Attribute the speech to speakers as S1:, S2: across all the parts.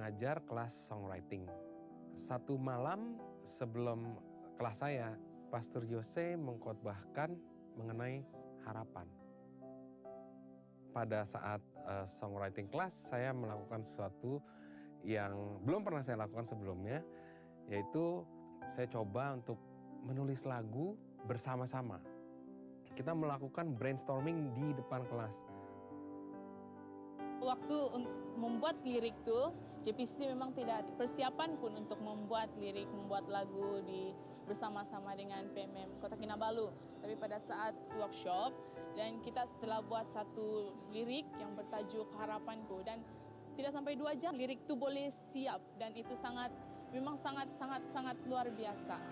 S1: mengajar kelas songwriting. Satu malam sebelum kelas saya, Pastor Jose mengkhotbahkan mengenai harapan. Pada saat songwriting class, saya melakukan sesuatu yang belum pernah saya lakukan sebelumnya, yaitu saya coba untuk menulis lagu bersama-sama. Kita melakukan brainstorming di depan kelas.
S2: Waktu membuat lirik tuh, JPC memang tidak persiapan pun untuk membuat lirik, membuat lagu bersama-sama dengan PMM Kota Kinabalu. Tapi pada saat workshop, dan kita setelah buat satu lirik yang bertajuk Harapanku, dan tidak sampai 2 jam lirik itu boleh siap, dan itu memang sangat luar biasa.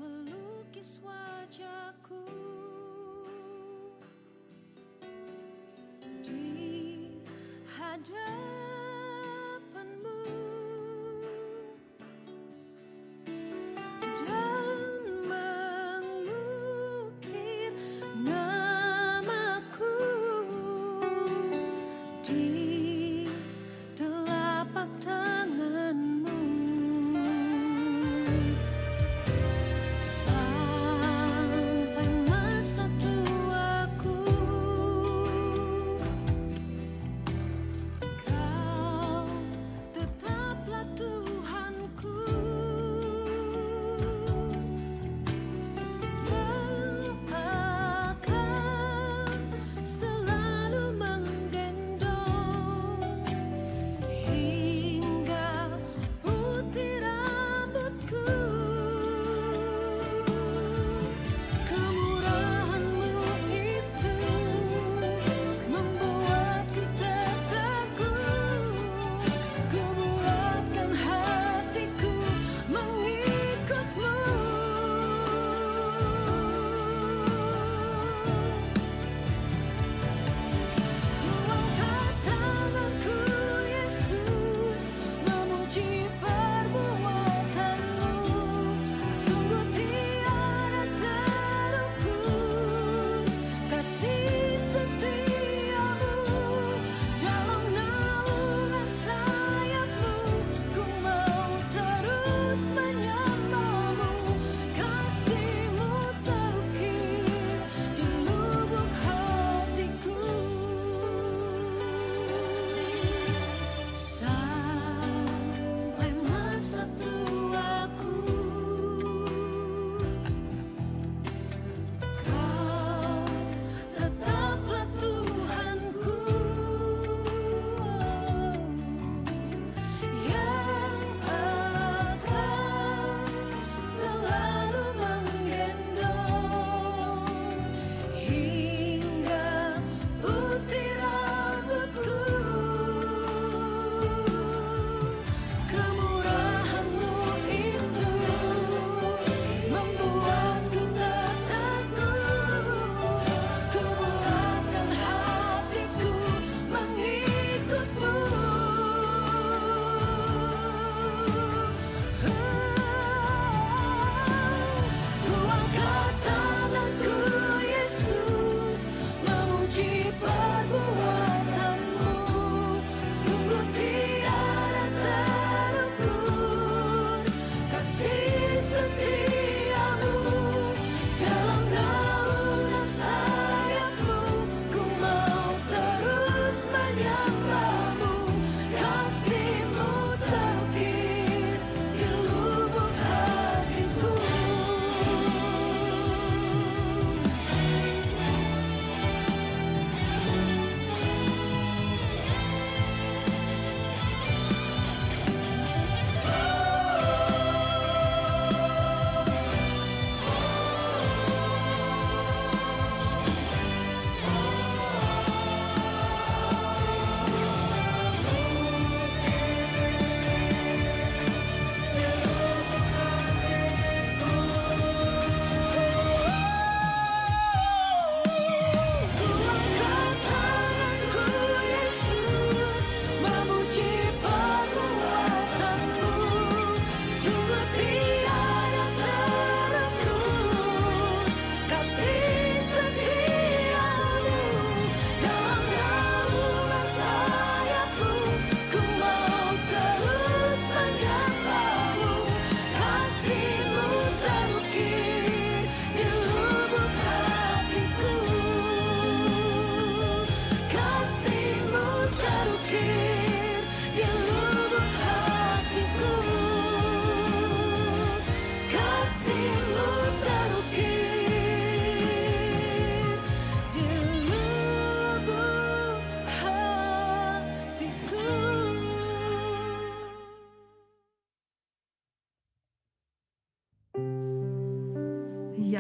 S3: Melukis wajahku di hadapanmu dan mengukir namaku di telapak tanganmu.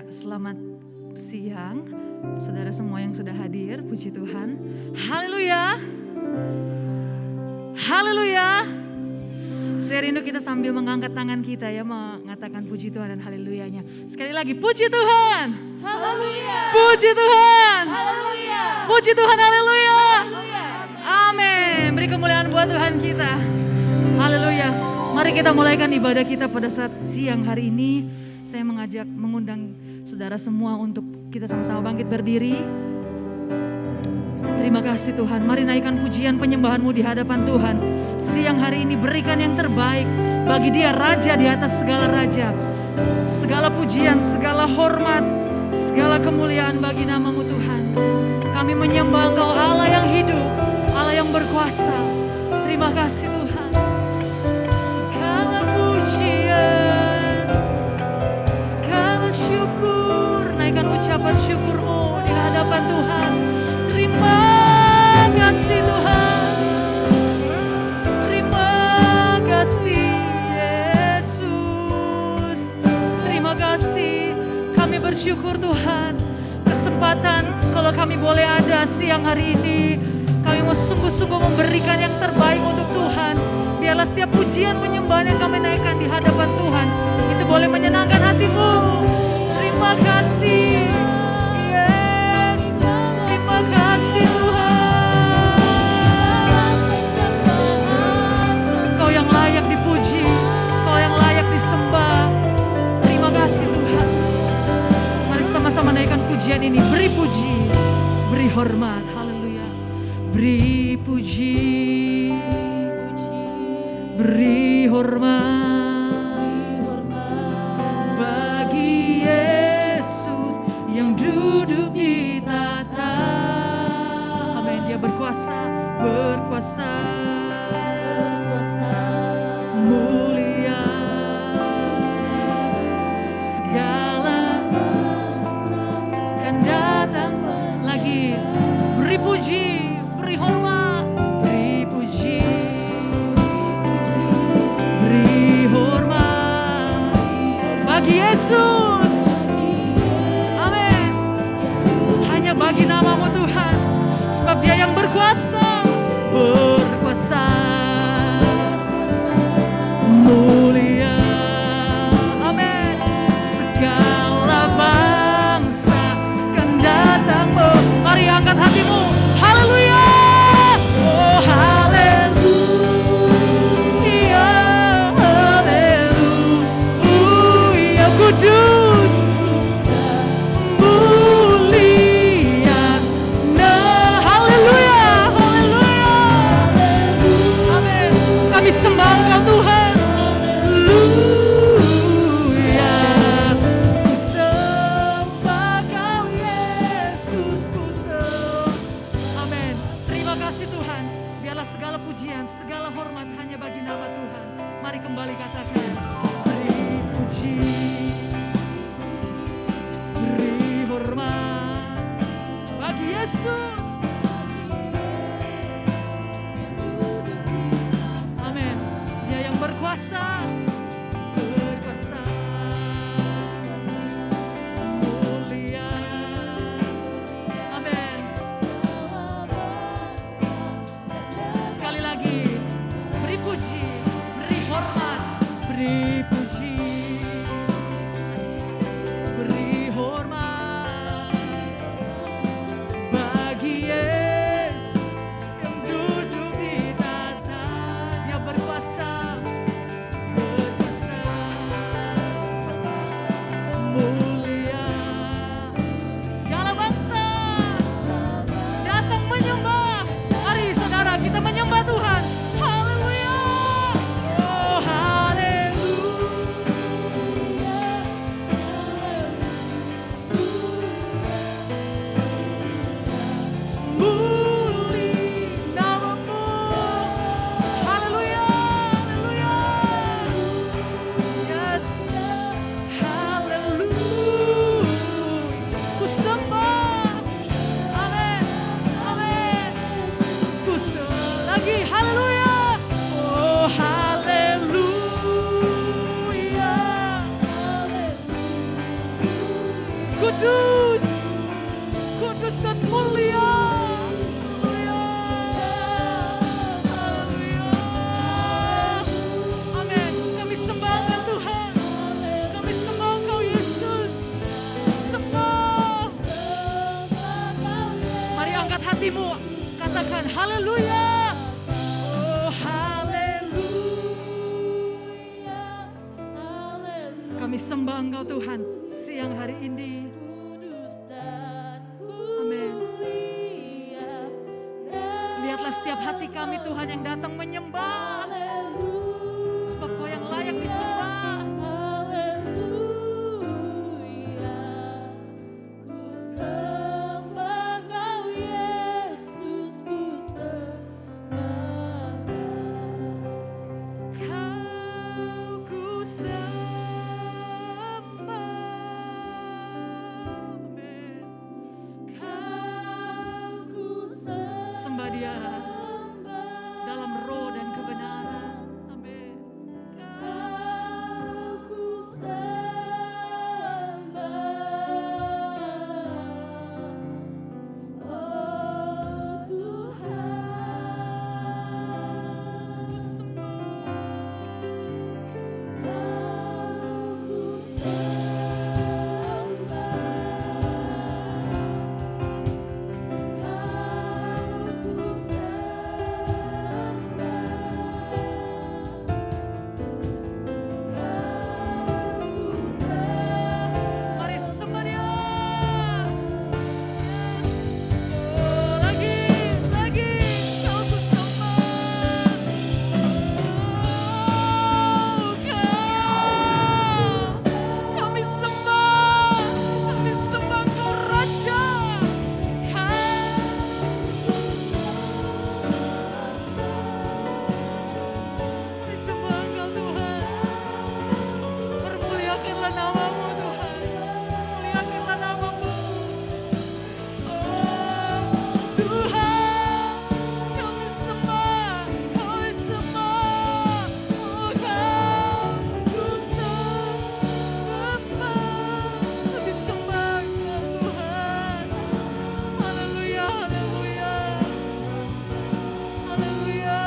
S4: Ya, selamat siang saudara semua yang sudah hadir, puji Tuhan. Haleluya. Haleluya. Saya rindu kita sambil mengangkat tangan kita ya, mengatakan puji Tuhan dan haleluyanya. Sekali lagi, puji Tuhan.
S3: Haleluya.
S4: Puji Tuhan.
S3: Haleluya.
S4: Puji Tuhan, haleluya.
S3: Haleluya.
S4: Amin. Beri kemuliaan buat Tuhan kita. Haleluya. Mari kita mulaikan ibadah kita pada saat siang hari ini. Saya mengundang saudara semua untuk kita sama-sama bangkit berdiri. Terima kasih Tuhan. Mari naikkan pujian penyembahan-Mu di hadapan Tuhan. Siang hari ini berikan yang terbaik bagi Dia Raja di atas segala raja. Segala pujian, segala hormat, segala kemuliaan bagi nama-Mu Tuhan. Kami menyembah Engkau Allah yang hidup, Allah yang berkuasa. Terima kasih Tuhan. Segala pujian, segala syukur, naikkan ucapan syukur-Mu di hadapan Tuhan. Terima kasih Tuhan. Terima kasih Yesus. Terima kasih. Kami bersyukur Tuhan. Kesempatan kalau kami boleh ada siang hari ini. Kami mau sungguh-sungguh memberikan yang terbaik untuk Tuhan. Biarlah setiap pujian penyembahan yang kami naikkan di hadapan Tuhan itu boleh menyenangkan hati-Mu. Terima kasih Yesus. Terima kasih Tuhan. Kau yang layak dipuji, Kau yang layak disembah. Terima kasih Tuhan. Mari sama-sama naikkan pujian ini. Beri puji, beri hormat. Haleluya. Beri puji, beri hormat bagi Yesus yang duduk di tahta. Amin. Dia berkuasa, berkuasa, mulia. Segala akan datang lagi. Beri puji, beri hormat, beri puji, beri hormat bagi Yesus. Amin. Hanya bagi nama-Mu Tuhan, sebab Dia yang berkuasa, berkuasa, mulia. Amin. Segala bangsa kan datang. Mari angkat hatimu. Haleluya. Oh haleluya. Haleluya. Kudus, mulia. Nah, haleluya. Haleluya. Amin. Kami sembah Engkau Tuhan. Haleluya. Ku sembah Kau Yesus, ku sembah. Amin. Terima kasih Tuhan. Biarlah segala pujian, segala hormat hanya bagi nama Tuhan. Mari kembali katakan. Beri puji, beri hormat bagi Yesus. Amin. Dia yang berkuasa, berkuasa, mulia. Amin. Sekali lagi, beri puji, beri hormat, beri puji, beri hormat bagi Yesus yang duduk di tahta. Dia berkuasa, kudus, kudus dan mulia. Haleluya. Haleluya. Amin. Kami sembah Engkau Tuhan. Kami sembah Engkau Yesus. Sembah. Mari angkat hatimu. Katakan haleluya. Oh haleluya. Kami sembah Engkau Tuhan siang hari ini. Amin. Lihatlah setiap hati kami Tuhan yang datang menyembah. Sebab Kau yang layak disembah. Kau ku sembah. Amin. Sembah Dia dalam roh dan kebenaran. Amin. Ku Mari sembah Dia. Oh, lagi Kau ku sembah. Oh, kami sembah Engkau Raja. Kami sembah Engkau Tuhan. Permuliakanlah nama-Mu Tuhan. Muliakanlah nama-Mu. Oh Tuhan, kami sembah. Oh Kau ku sembah. Kami sembah Engkau Tuhan. Haleluya, haleluya. Haleluya.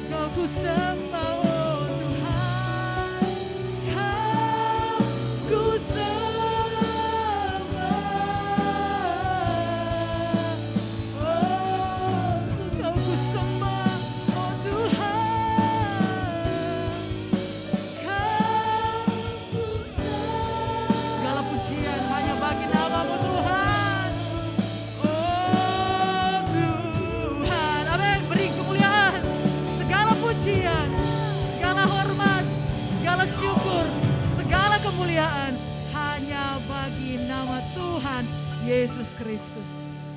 S4: Kau ku sembah, oh Tuhan. Kau ku sembah. Oh, Kau ku sembah, oh Tuhan. Segala pujian hanya bagi nama-Mu Tuhan. Oh Tuhan, amin. Beri kemuliaan, segala pujian, segala hormat, segala syukur, segala kemuliaan hanya bagi nama Tuhan Yesus Kristus.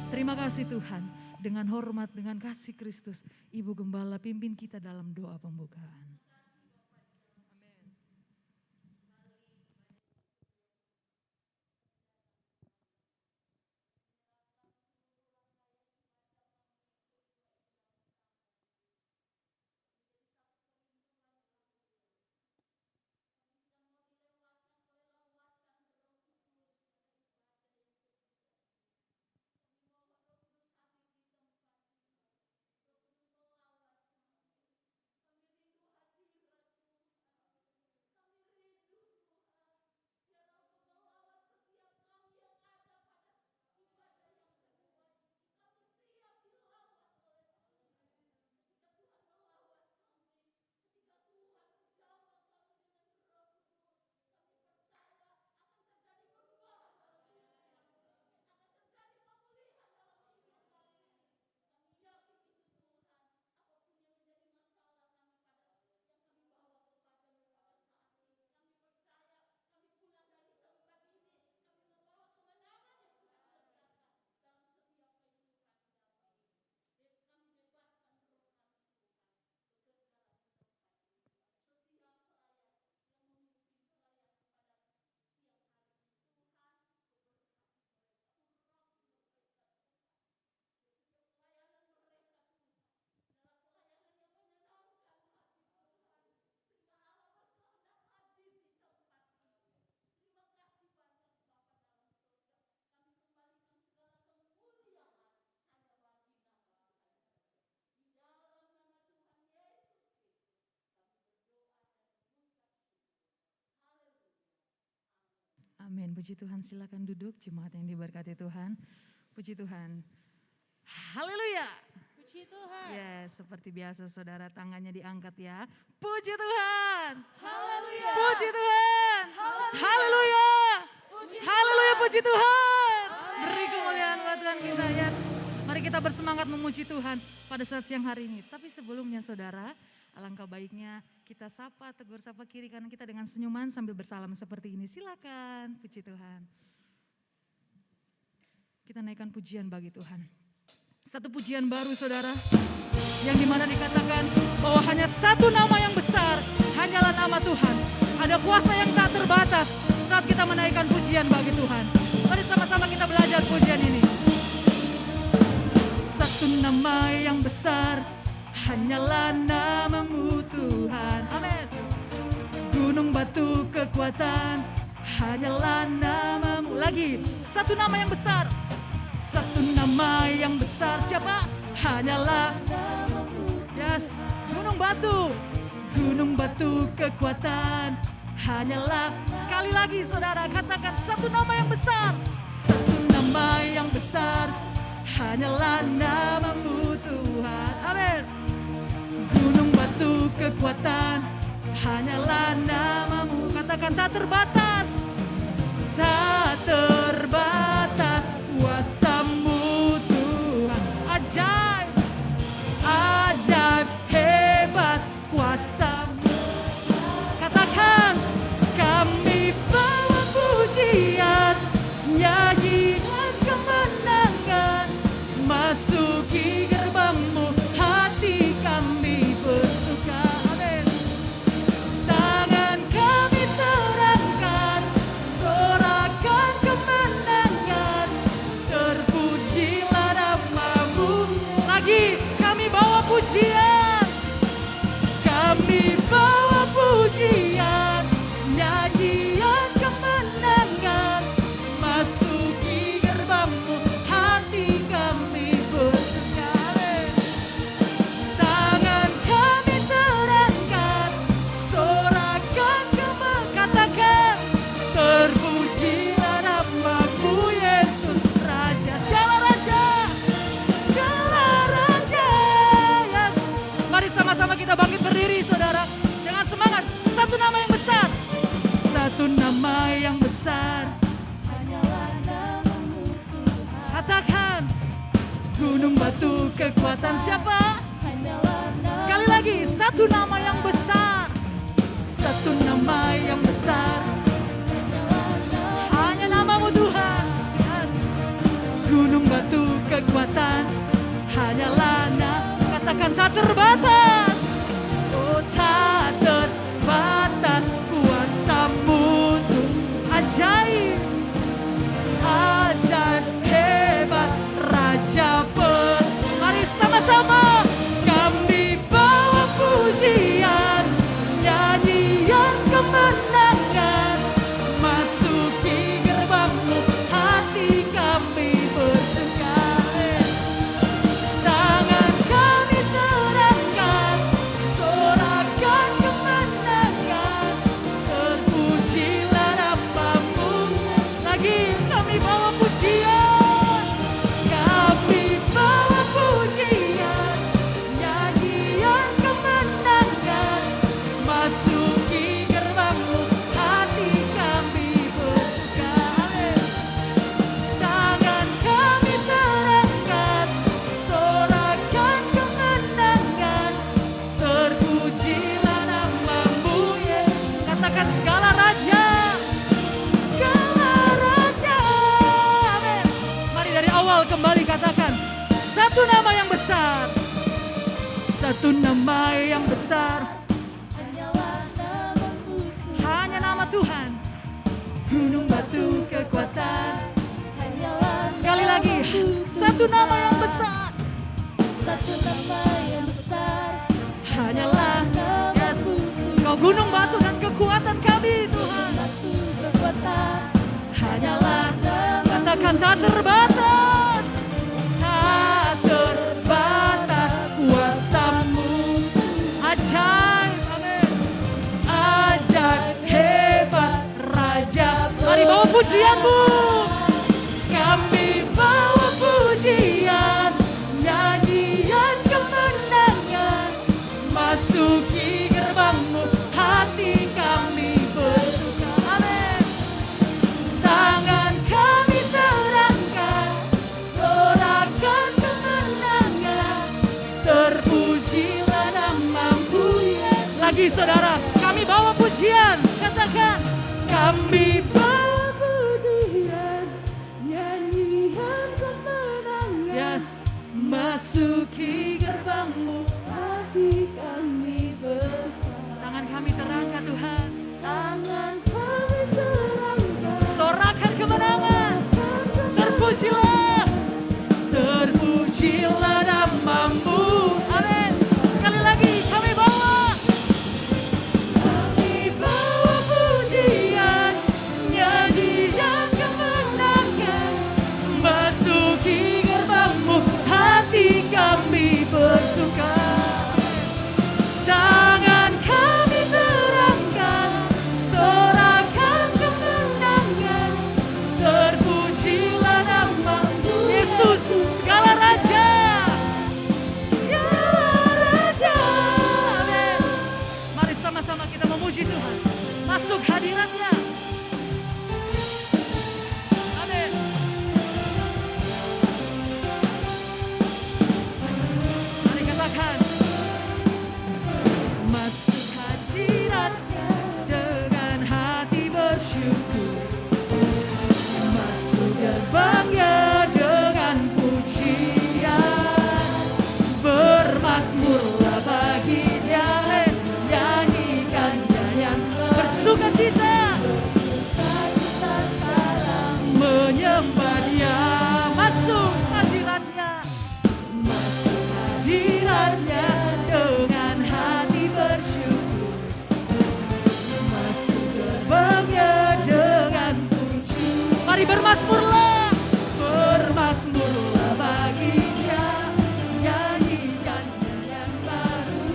S4: Terima kasih Tuhan. Dengan hormat, dengan kasih Kristus, Ibu Gembala pimpin kita dalam doa pembukaan. Amin. Puji Tuhan, silakan duduk jemaat yang diberkati Tuhan. Puji Tuhan. Haleluya.
S3: Puji Tuhan.
S4: Ya, seperti biasa saudara tangannya diangkat ya. Puji Tuhan.
S3: Haleluya.
S4: Puji Tuhan. Haleluya.
S3: Puji
S4: Haleluya, puji Tuhan. Beri kemuliaan buat Tuhan kita. Yes. Mari kita bersemangat memuji Tuhan pada saat siang hari ini. Tapi sebelumnya saudara, alangkah baiknya kita sapa, tegur sapa kiri kanan kita dengan senyuman sambil bersalam seperti ini. Silakan, puji Tuhan. Kita naikkan pujian bagi Tuhan. Satu pujian baru saudara, yang dimana dikatakan bahwa hanya satu nama yang besar, hanyalah nama Tuhan. Ada kuasa yang tak terbatas saat kita menaikkan pujian bagi Tuhan. Mari sama-sama kita belajar pujian ini. Satu nama yang besar, hanyalah namamu Tuhan. Amin. Gunung batu kekuatan, hanyalah namamu. Lagi, satu nama yang besar. Satu nama yang besar, siapa? Hanyalah namamu. Yes, gunung batu kekuatan, hanyalah. Sekali lagi saudara, katakan satu nama yang besar. Satu nama yang besar, hanyalah namamu Tuhan. Amin. Gunung batu kekuatan, hanyalah namamu. Katakan tak terbatas, tak terbatas kuasamu Tuhan. Ajaib, ajaib hebat kuasamu. Katakan kami bawa pujian, nyanyian kemenangan, masuki gerbangmu, hati kami bersuka. Amin. Tangan kami terangkan, sorakan kemenangan, terpujilah namamu. Lagi kami bawa pujian, kami bawa pujian, nyanyian kemenangan, masuki gerbangmu, hati kami bersuka. Tangan kami terangkan, sorakan katakan, terpujilah namamu Yesus Raja, segala raja, segala raja. Yes. Mari sama-sama kita bangkit berdiri saudara, dengan semangat. Satu nama yang besar, satu nama yang besar,
S3: Hanyalah namamu Tuhan.
S4: katakan gunung batu kekuatan, siapa?
S3: Hanyalah namamu.
S4: Sekali lagi, satu nama yang besar, satu nama yang besar,
S3: Hanyalah namamu.
S4: hanya namamu Tuhan. Yes. Gunung batu kekuatan, hanyalah katakan tak terbatas. Oh tak terbatas kuasamu Tuhan. Ajaib, ajaib hebat Raja Mari sama-sama kami bawa pujian, nyanyian kemenangan, masuki gerbangmu, hati kami bersuka. Tangan kami terangkan, sorakan kemenangan, terpujilah namamu. Lagi kami bawa pujian, kami bawa pujian, nyanyian kemenangan, masuki gerbangmu, hati kami bersuka. Tangan kami terangkan, sorakan kemenangan, terpujilah namamu Yesus. Katakan segala raja, segala raja. Amin. Mari dari awal kembali katakan, satu nama yang besar, satu nama yang besar,
S3: Hanyalah namamu Tuhan.
S4: hanya nama Tuhan. Gunung batu kekuatan,
S3: Hanyalah
S4: sekali lagi,
S3: namamu
S4: satu
S3: Tuhan.
S4: nama yang besar,
S3: Satu nama yang besar.
S4: hanyalah yes. Kau gunung batu dan kekuatan kami Tuhan.
S3: Batu kekuatan.
S4: Hanyalah katakan tak terbatas, tak terbatas kuasamu. Ajaib, amin. Ajaib hebat Raja. Mari bawa pujian. pujian-Mu. Kami bawa pujian, nyanyian kemenangan, masuki gerbang-Mu, hati kami bersuka. Amin. Tangan kami terangkan, sorakan kemenangan, terpujilah nama-Mu. Lagi saudara, kami bawa pujian, katakan kami bawa pujian, nyanyian kemenangan. Yes, masuki gerbang-Mu, hati kami bersuka. Tangan kami terangkat Tuhan, tangan kami terangkat, sorakan kemenangan, terpujilah, terpujilah nama-Mu. Amin. Sekali lagi kami bawa pujian, nyanyian kemenangan, masuki gerbang-Mu, hati kami bersuka. Tangan kami terangkan, sorakan kemenangan, terpujilah nama-Mu. Yesus, segala raja, segala raja. Amin. Mari sama-sama kita memuji Tuhan, masuk hadirat-Nya. Amin. Mari katakan, masuk hadirat-Nya dengan hati bersyukur, masuk gerbang-Nya dengan pujian, bermazmurlah bagi-Nya, nyanyikan nyanyian bersukacita, menyembah Dia. Masuk hadirat-Nya, masuk hadirat-Nya dengan hati bersyukur, masuk gerbang-Nya dengan puji. Mari bermazmurlah, bermazmurlah bagi-Nya, nyanyikan nyanyian baru,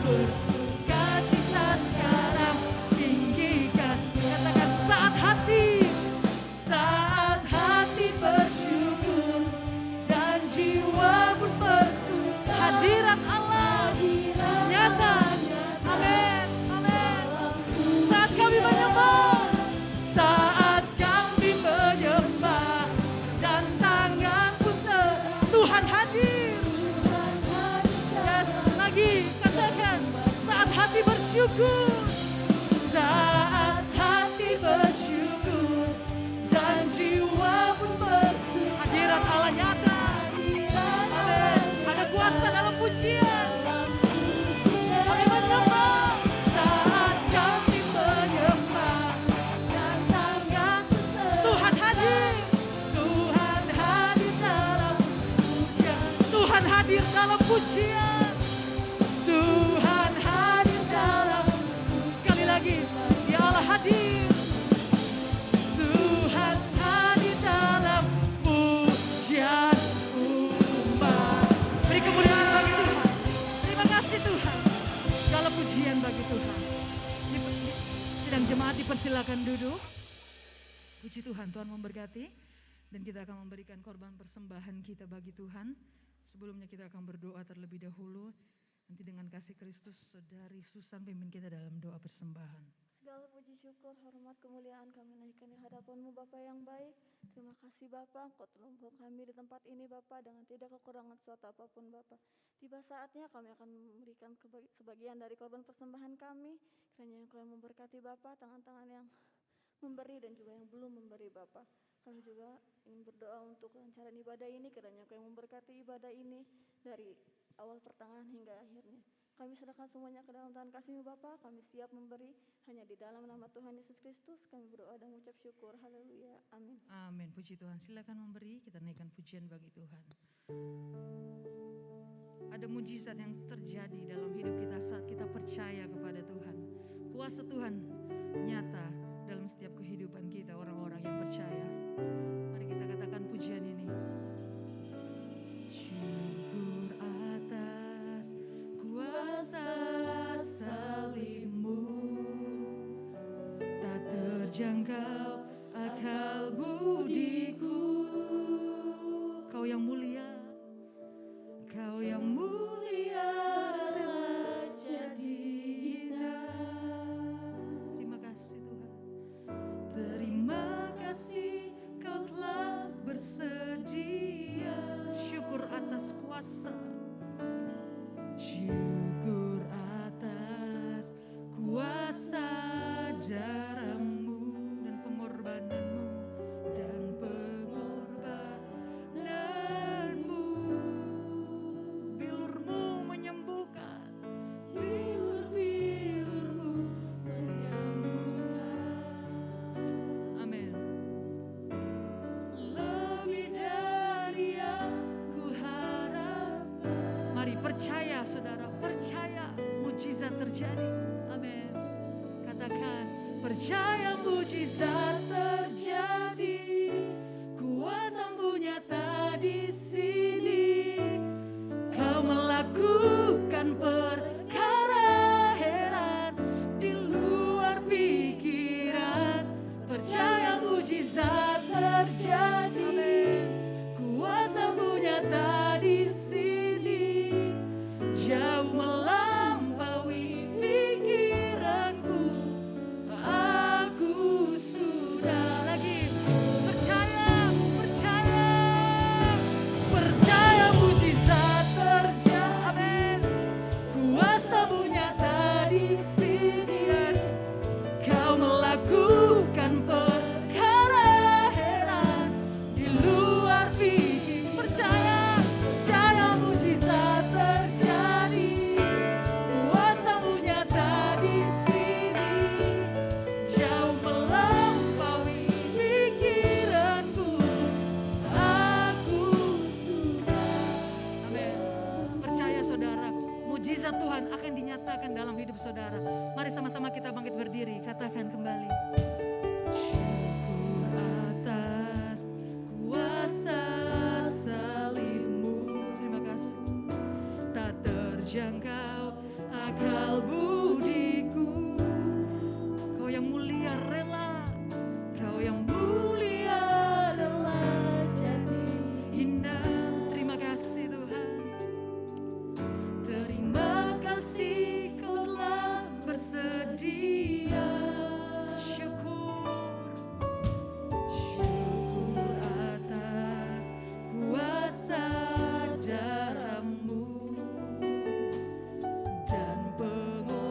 S4: bersukacita sekarang, tinggikan. Katakan saat hati bersyukur dan jiwa pun bersuka. Hadirat Allah nyata. Amin, amin. Saat kami menyembah, saat kami menyembah, dan tangan pun Tuhan hadir. Yes, lagi katakan saat hati bersyukur, saat hati bersyukur dan jiwa pun bersuka. Hadirat Allah nyata. Amin. Ada kuasa dalam pujian. Kami menyembah, saat kami menyembah, dan tangan Tuhan hadir. Tuhan hadir dalam pujian. Tuhan hadir dalam pujian. Tuhan hadir dalam. Sekali lagi, Dia Allah hadir. Tuhan hadir dalam pujian umat. Beri kemuliaan bagi Tuhan. Terima kasih Tuhan. Segala pujian bagi Tuhan. Sidang jemaat dipersilakan duduk. Puji Tuhan, Tuhan memberkati. Dan kita akan memberikan korban persembahan kita bagi Tuhan. Sebelumnya kita akan berdoa terlebih dahulu. Nanti dengan kasih Kristus, Saudari Susan pimpin kita dalam doa persembahan.
S3: Segala puji syukur, hormat, kemuliaan kami naikkan di hadapan-Mu Bapa yang baik. Terima kasih Bapa, Engkau telah membawa kami di tempat ini Bapa dengan tidak kekurangan suatu apapun Bapa. Tiba saatnya kami akan memberikan sebagian dari korban persembahan kami. Kiranya Engkau yang memberkati Bapa, tangan-tangan yang memberi dan juga yang belum memberi Bapa. Kami juga ingin berdoa untuk kelancaran ibadah ini, kiranya Engkau yang memberkati ibadah ini dari awal pertengahan hingga akhirnya. Kami serahkan semuanya ke dalam tangan kasih-Mu Bapa. Kami siap memberi hanya di dalam nama Tuhan Yesus Kristus. Kami berdoa dan mengucap syukur. Haleluya. Amin.
S4: Amin. Puji Tuhan. Silakan memberi. Kita naikkan pujian bagi Tuhan. Ada mujizat yang terjadi dalam hidup kita saat kita percaya kepada Tuhan. Kuasa Tuhan nyata dalam setiap kehidupan kita, orang-orang yang percaya. Mari kita katakan pujian ini. Syukur atas kuasa salib-Mu, tak terjangkau akan terjadi. Amin. Katakan, percaya mujizat terjadi, kuasa-Mu nyata di sini. Kau melakukan perkara heran di luar pikiran. Percaya mujizat terjadi, kuasa-Mu nyata di sini. Jauh melampaui pikiranku, aku sudah lagi percaya, percaya mujizat terjadi. Amin. Kuasa-Mu nyata di sini. Yes. Kau melakukan perkara heran di luar pikir. Percaya mujizat terjadi. Kuasa-Mu nyata di sini. Jauh melampaui pikiranku, aku sudah. Amin. Percaya saudara, mujizat Tuhan akan dinyatakan dalam hidup saudara. Mari sama-sama kita bangkit berdiri, katakan kembali. Syukur atas kuasa salib-Mu. Terima kasih. Tak terjangkau akal budiku. Kau yang mulia rela, Kau yang mulia rela jadi indah. Terima kasih Tuhan. Terima kasih Kau telah bersedia. Syukur atas kuasa darah-Mu dan pengorbanan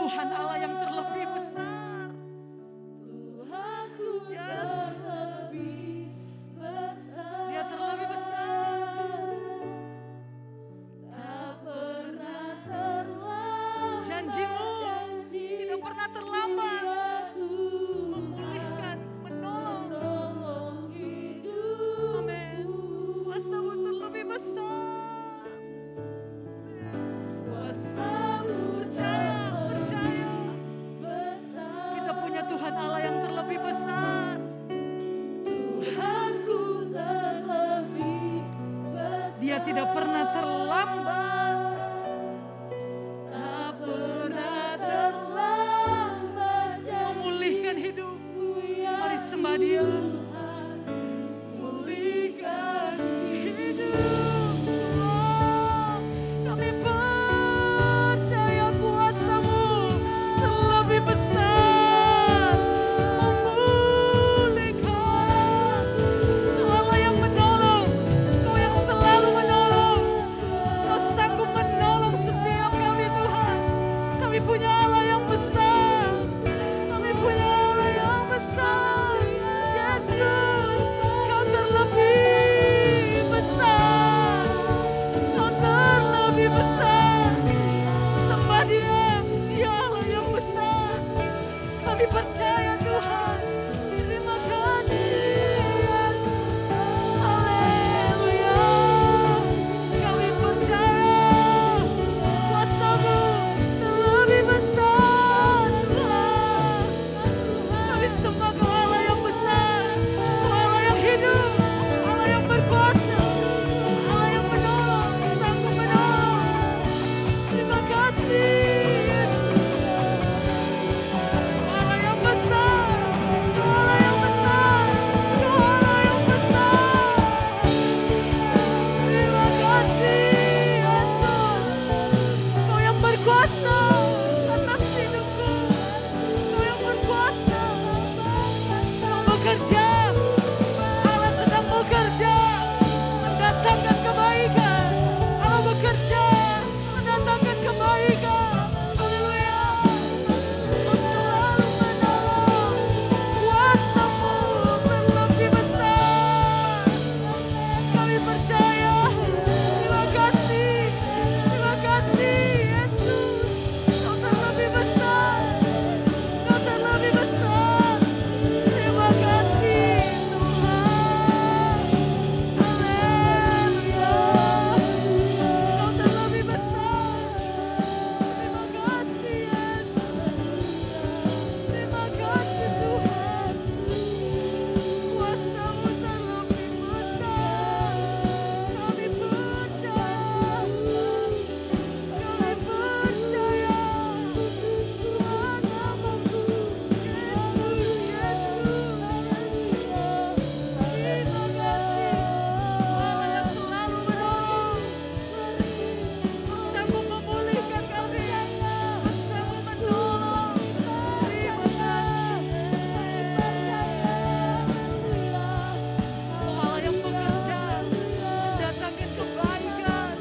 S4: Tuhan Allah yang terlebih besar.
S3: Tuhanku
S4: Yes.
S3: terlebih besar.
S4: Dia terlebih besar.
S3: Tak pernah terlambat.
S4: Janjimu tidak pernah terlambat.
S3: Tuhan
S4: Memulihkan, menolong.
S3: menolong hidupku.
S4: Amin. Kuasa-Mu terlebih besar.
S3: Kuasa-Mu
S4: Percaya, percaya.
S3: besar.
S4: Kita punya Tuhan Allah yang terlebih besar.
S3: Tuhanku terlebih besar.
S4: Dia tidak pernah terlambat.
S3: Tak pernah terlambat.
S4: Memulihkan hidup.
S3: Janji-Mu ya
S4: Mari sembah Dia.
S3: Tuhan, pulihkan
S4: Hidup. Oh, kami percaya kuasa-Mu terlebih besar. Memulihkan. Kau Allah yang menolong. Kau yang selalu menolong. Kau sanggup menolong setiap kami Tuhan. Kami punya Allah yang besar. Kami punya Allah yang besar. Yesus, Kau terlebih besar. Kau terlebih besar. Sembah Dia, Dia Allah yang besar. Kami percaya Tuhan. Terima kasih Yesus. Haleluya. Kami percaya kuasa-Mu terlebih besar Tuhan. Kami sembah Kau Allah yang besar, Kau Allah yang hidup, Allah yang berkuasa, Allah yang menolong, sanggup menolong. Terima kasih Yesus. Kau Allah yang besar, Kau Allah yang besar, Kau Allah yang besar. Terima kasih Yesus. Kau yang berkuasa atas hidupku. Kau yang berkuasa. Kau bekerja. Allah sedang bekerja. Mendatangkan kebaikan. Allah bekerja. Mendatangkan kebaikan. Haleluya. Kau selalu menolong. Kuasa-Mu terlebih besar. Kami percaya. Terima kasih. Terima kasih Yesus. Kau terlebih besar. Kau terlebih besar. Terima kasih Tuhan. Haleluya. Kau terlebih besar. Terima kasih Yesus. Terima kasih Tuhan. Kuasa-Mu terlebih besar. Kami percaya. Kami percaya. Tuhan namamu. Yesus, Yesus. Terima kasih. Allah yang selalu menolong. Kau sanggup memulihkan kami. Kau sanggup menolong. Terima kasih. Kau Allah yang bekerja mendatangkan kebaikan.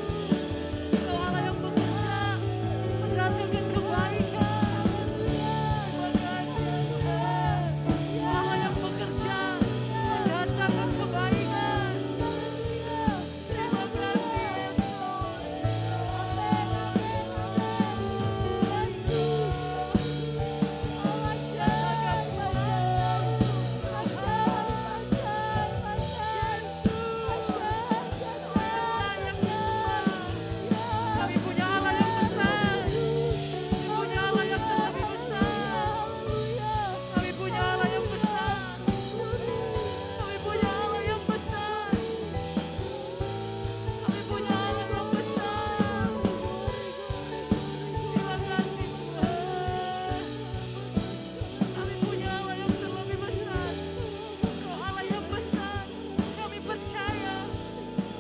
S4: Kau Allah yang bekerja mendatangkan kebaikan. Terima kasih Tuhan. Allah yang bekerja mendatangkan kebaikan. Terima kasih Kami punya Allah yang besar. Kami punya Allah yang terlebih besar. Kami punya Allah yang besar. Kami punya Allah yang besar. Kami punya Allah yang besar. Terima kasih Tuhan. Kami punya Allah yang terlebih besar. Kau Allah yang besar. Kami percaya.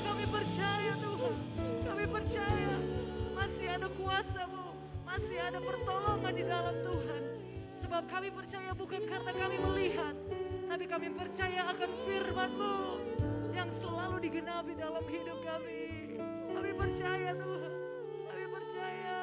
S4: Kami percaya Tuhan. Kami percaya masih ada kuasa-Mu, masih ada pertolongan di dalam Tuhan. Sebab kami percaya bukan karena kami melihat, tapi kami percaya akan firman-Mu yang selalu digenapi dalam hidup kami. Kami percaya Tuhan. Kami percaya.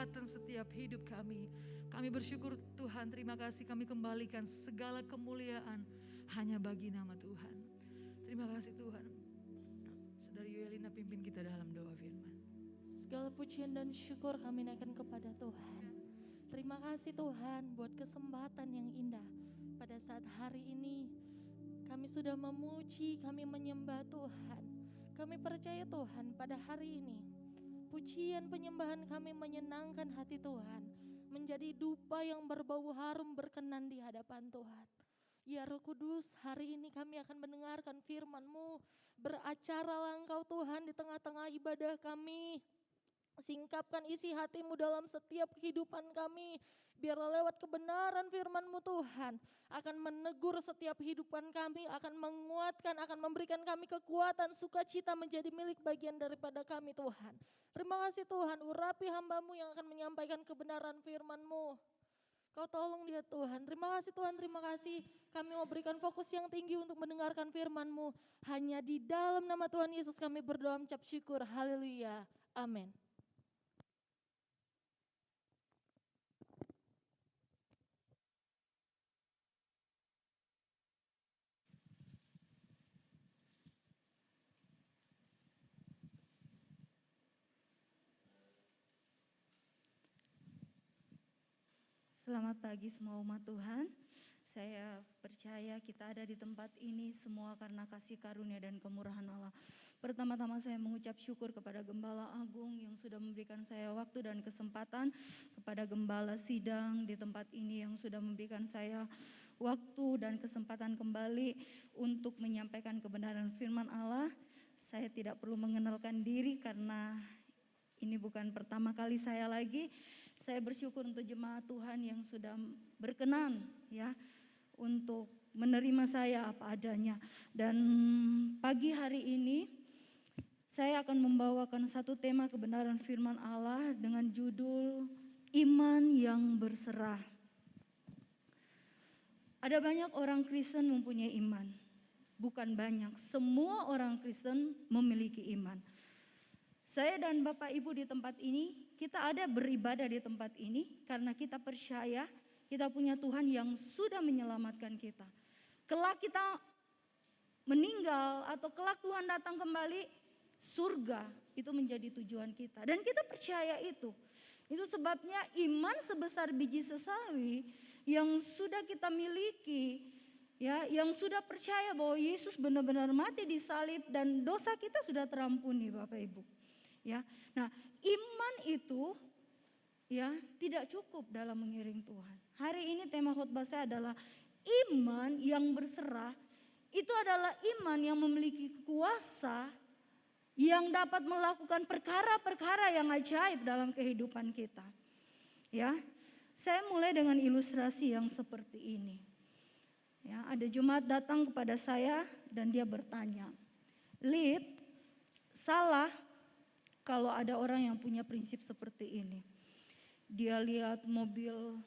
S4: kekuatan setiap hidup kami. Kami bersyukur Tuhan, terima kasih kami kembalikan segala kemuliaan hanya bagi nama Tuhan. Terima kasih Tuhan. Saudari Yuelina pimpin kita dalam doa firman.
S5: Segala pujian dan syukur kami naikkan kepada Tuhan. Terima kasih Tuhan buat kesempatan yang indah. Pada saat hari ini kami sudah memuji, kami menyembah Tuhan. Kami percaya Tuhan pada hari ini pujian penyembahan kami menyenangkan hati Tuhan. Menjadi dupa yang berbau harum berkenan di hadapan Tuhan. Ya Roh Kudus, hari ini kami akan mendengarkan firman-Mu. Beracara Engkau Tuhan di tengah-tengah ibadah kami. Singkapkan isi hati-Mu dalam setiap kehidupan kami. Biarlah lewat kebenaran firman-Mu Tuhan akan menegur setiap kehidupan kami, akan menguatkan, akan memberikan kami kekuatan, sukacita menjadi milik bagian daripada kami Tuhan. Terima kasih Tuhan, urapi hamba-Mu yang akan menyampaikan kebenaran firman-Mu. Kau tolong dia Tuhan. Terima kasih Tuhan, terima kasih. Kami mau berikan fokus yang tinggi untuk mendengarkan firman-Mu. Hanya di dalam nama Tuhan Yesus kami berdoa mengucap syukur. Haleluya. Amin.
S6: Selamat pagi semua umat Tuhan. Saya percaya kita ada di tempat ini semua karena kasih karunia dan kemurahan Allah. Pertama-tama saya mengucap syukur kepada Gembala Agung yang sudah memberikan saya waktu dan kesempatan, kepada Gembala Sidang di tempat ini yang sudah memberikan saya waktu dan kesempatan kembali untuk menyampaikan kebenaran firman Allah. Saya tidak perlu mengenalkan diri karena ini bukan pertama kali saya lagi. Saya bersyukur untuk jemaat Tuhan yang sudah berkenan ya untuk menerima saya apa adanya. Dan pagi hari ini saya akan membawakan satu tema kebenaran firman Allah dengan judul Iman yang Berserah. Ada banyak orang Kristen mempunyai iman. Bukan banyak, semua orang Kristen memiliki iman. Saya dan Bapak Ibu di tempat ini, kita ada beribadah di tempat ini karena kita percaya kita punya Tuhan yang sudah menyelamatkan kita. Kelak kita meninggal atau kelak Tuhan datang kembali, surga itu menjadi tujuan kita. Dan kita percaya itu. Itu sebabnya iman sebesar biji sesawi yang sudah kita miliki, ya, yang sudah percaya bahwa Yesus benar-benar mati di salib dan dosa kita sudah terampuni Bapak Ibu. Ya, nah iman itu ya tidak cukup dalam mengiring Tuhan. Hari ini tema khotbah saya adalah iman yang berserah. Itu adalah iman yang memiliki kuasa yang dapat melakukan perkara-perkara yang ajaib dalam kehidupan kita. Ya, saya mulai dengan ilustrasi yang seperti ini. Ya, ada jemaat datang kepada saya dan dia bertanya, "Lid, salah kalau ada orang yang punya prinsip seperti ini. Dia lihat mobil,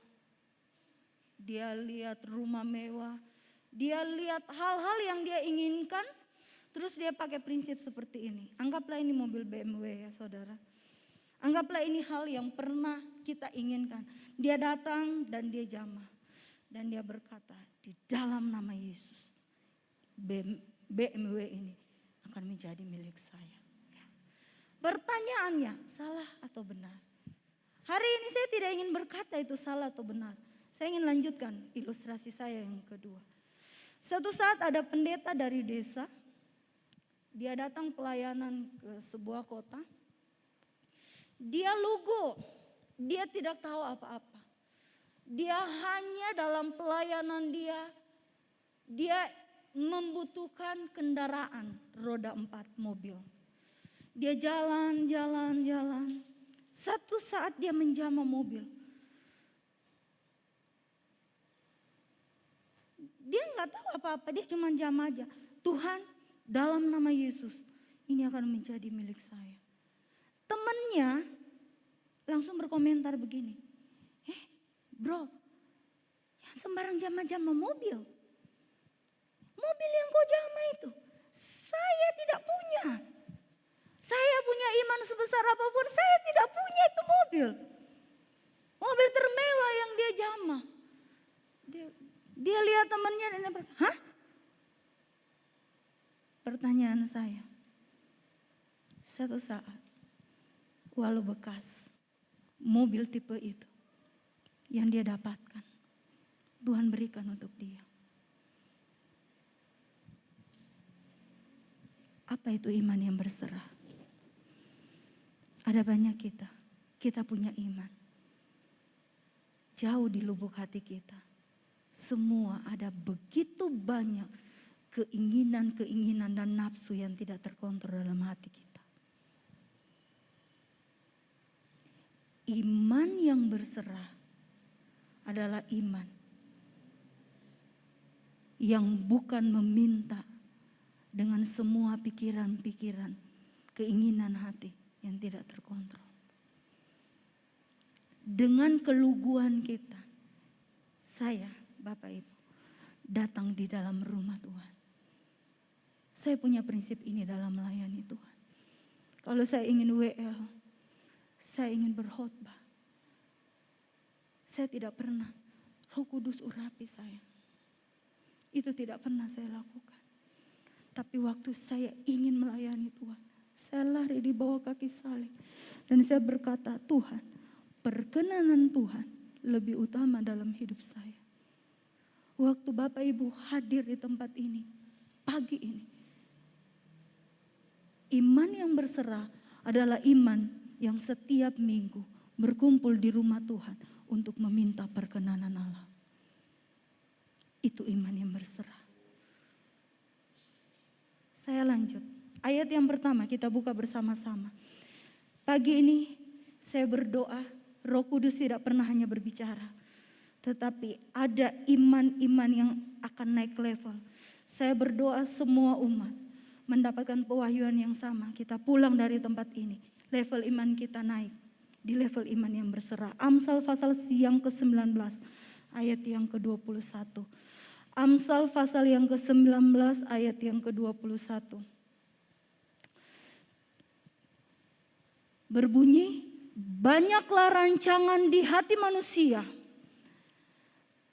S6: dia lihat rumah mewah, dia lihat hal-hal yang dia inginkan, terus dia pakai prinsip seperti ini. Anggaplah ini mobil BMW ya saudara. Anggaplah ini hal yang pernah kita inginkan. Dia datang dan dia jamah. Dan dia berkata, di dalam nama Yesus, BMW ini akan menjadi milik saya. Pertanyaannya, salah atau benar? Hari ini saya tidak ingin berkata itu salah atau benar. Saya ingin lanjutkan ilustrasi saya yang kedua. Suatu saat ada pendeta dari desa. Dia datang pelayanan ke sebuah kota. Dia lugu. Dia tidak tahu apa-apa. Dia hanya dalam pelayanan dia membutuhkan kendaraan roda 4 mobil. Dia jalan. Satu saat dia menjamah mobil. Dia nggak tahu apa-apa, dia cuma jamah aja. Tuhan, dalam nama Yesus, ini akan menjadi milik saya. Temennya langsung berkomentar begini. Bro, jangan sembarang jamah-jamah mobil. Mobil yang kau jamah itu, saya tidak punya. Saya punya iman sebesar apapun, saya tidak punya itu mobil. Pertanyaan saya, satu saat, walau bekas, mobil tipe itu yang dia dapatkan, Tuhan berikan untuk dia. Apa itu iman yang berserah? Ada banyak kita punya iman. Jauh di lubuk hati kita, semua ada begitu banyak keinginan-keinginan dan nafsu yang tidak terkontrol dalam hati kita. Iman yang berserah adalah iman yang bukan meminta dengan semua pikiran-pikiran, keinginan hati yang tidak terkontrol. Dengan keluguan kita, saya, Bapak Ibu, datang di dalam rumah Tuhan. Saya punya prinsip ini dalam melayani Tuhan. Kalau saya ingin WL, saya ingin berkhotbah, saya tidak pernah Roh Kudus urapi saya. Itu tidak pernah saya lakukan. Tapi waktu saya ingin melayani Tuhan, saya lari di bawah kaki salib. Dan saya berkata, Tuhan, perkenanan Tuhan lebih utama dalam hidup saya. Waktu Bapak Ibu hadir di tempat ini, pagi ini, iman yang berserah adalah iman yang setiap minggu berkumpul di rumah Tuhan untuk meminta perkenanan Allah. Itu iman yang berserah. Saya lanjut. Ayat yang pertama kita buka bersama-sama. Pagi ini saya berdoa, Roh Kudus tidak pernah hanya berbicara, tetapi ada iman-iman yang akan naik level. Saya berdoa semua umat mendapatkan pewahyuan yang sama. Kita pulang dari tempat ini, level iman kita naik di level iman yang berserah. Amsal pasal yang ke-19 ayat yang ke-21. Amsal pasal yang ke-19 ayat yang ke-21. Berbunyi, banyaklah rancangan di hati manusia,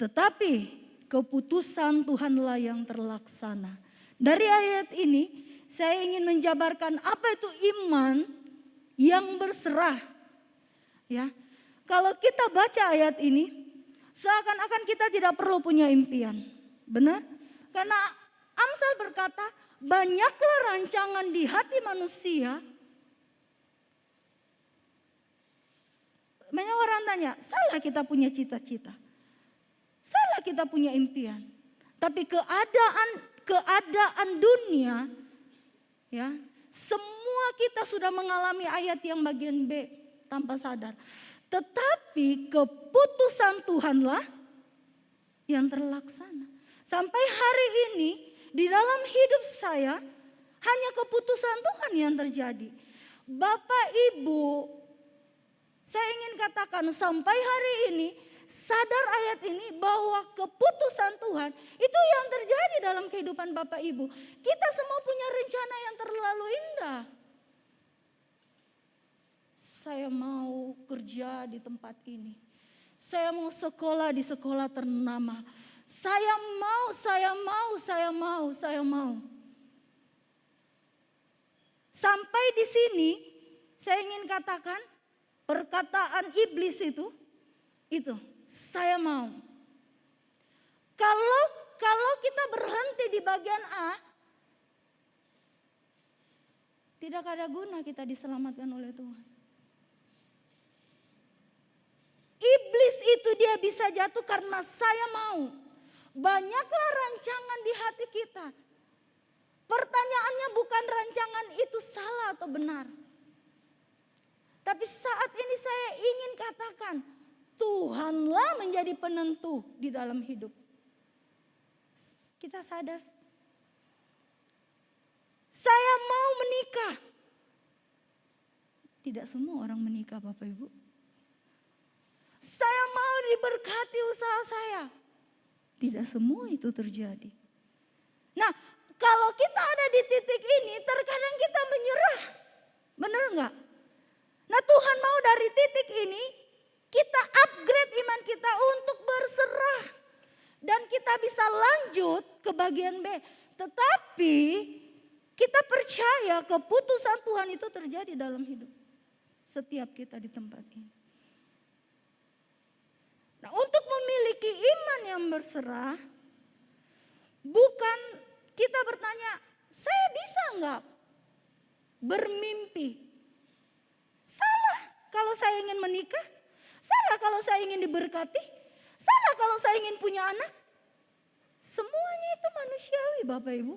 S6: tetapi keputusan Tuhanlah yang terlaksana. Dari ayat ini saya ingin menjabarkan apa itu iman yang berserah. Ya, kalau kita baca ayat ini, seakan-akan kita tidak perlu punya impian. Benar? Karena Amsal berkata, banyaklah rancangan di hati manusia. Banyak orang tanya, salah kita punya cita-cita. Salah kita punya impian. Tapi keadaan dunia, ya, semua kita sudah mengalami ayat yang bagian B tanpa sadar. Tetapi keputusan Tuhanlah yang terlaksana. Sampai hari ini di dalam hidup saya hanya keputusan Tuhan yang terjadi. Bapak Ibu, saya ingin katakan sampai hari ini sadar ayat ini bahwa keputusan Tuhan itu yang terjadi dalam kehidupan Bapak Ibu. Kita semua punya rencana yang terlalu indah. Saya mau kerja di tempat ini. Saya mau sekolah di sekolah ternama. Saya mau. Sampai di sini saya ingin katakan perkataan iblis itu saya mau. Kalau kita berhenti di bagian A, tidak ada guna kita diselamatkan oleh Tuhan. Iblis itu dia bisa jatuh karena saya mau. Banyaklah rancangan di hati kita. Pertanyaannya bukan rancangan itu salah atau benar. Tapi saat ini saya ingin katakan, Tuhanlah menjadi penentu di dalam hidup. Kita sadar. Saya mau menikah. Tidak semua orang menikah Bapak Ibu. Saya mau diberkati usaha saya. Tidak semua itu terjadi. Nah, kalau kita ada di titik ini, terkadang kita menyerah. Benar enggak? Nah, Tuhan mau dari titik ini, kita upgrade iman kita untuk berserah. Dan kita bisa lanjut ke bagian B. Tetapi percaya keputusan Tuhan itu terjadi dalam hidup setiap kita di tempat ini. Nah, untuk memiliki iman yang berserah, bukan kita bertanya, saya bisa enggak bermimpi? Salah kalau saya ingin menikah, salah kalau saya ingin diberkati, salah kalau saya ingin punya anak. Semuanya itu manusiawi Bapak Ibu.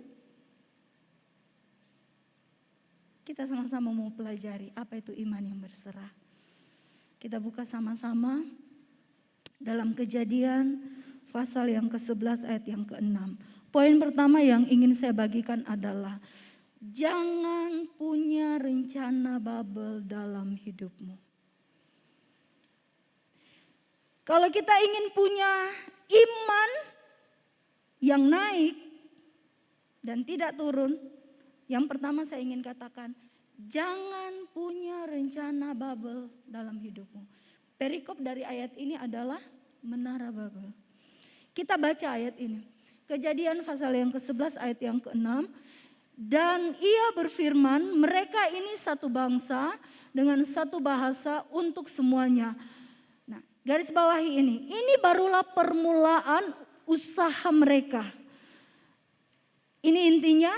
S6: Kita sama-sama mau pelajari apa itu iman yang berserah. Kita buka sama-sama dalam Kejadian pasal yang ke-11 ayat yang ke-6. Poin pertama yang ingin saya bagikan adalah jangan punya rencana Babel dalam hidupmu. Kalau kita ingin punya iman yang naik dan tidak turun, yang pertama saya ingin katakan, jangan punya rencana Babel dalam hidupmu. Perikop dari ayat ini adalah menara Babel. Kita baca ayat ini. Kejadian pasal yang ke-11 ayat yang ke-6. Dan ia berfirman, mereka ini satu bangsa dengan satu bahasa untuk semuanya. Nah, garis bawahi ini barulah permulaan usaha mereka. Ini intinya,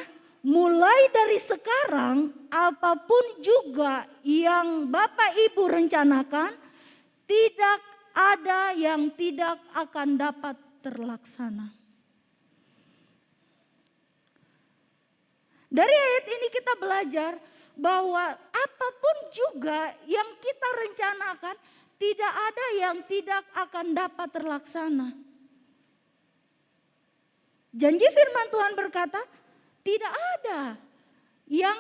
S6: mulai dari sekarang apapun juga yang Bapak Ibu rencanakan, tidak ada yang tidak akan dapat terlaksana. Dari ayat ini kita belajar bahwa apapun juga yang kita rencanakan, tidak ada yang tidak akan dapat terlaksana. Janji firman Tuhan berkata, tidak ada yang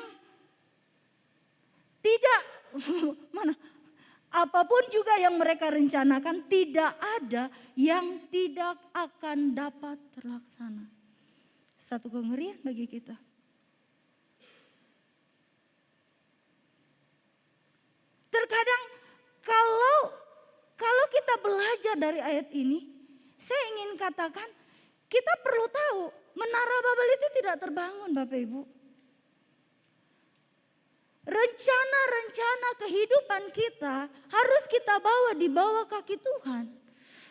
S6: tidak, apapun juga yang mereka rencanakan, tidak ada yang tidak akan dapat terlaksana. Satu kengerian bagi kita. Terkadang kalau kita belajar dari ayat ini, saya ingin katakan kita perlu tahu menara Babel itu tidak terbangun Bapak Ibu. Rencana-rencana kehidupan kita harus kita bawa di bawah kaki Tuhan.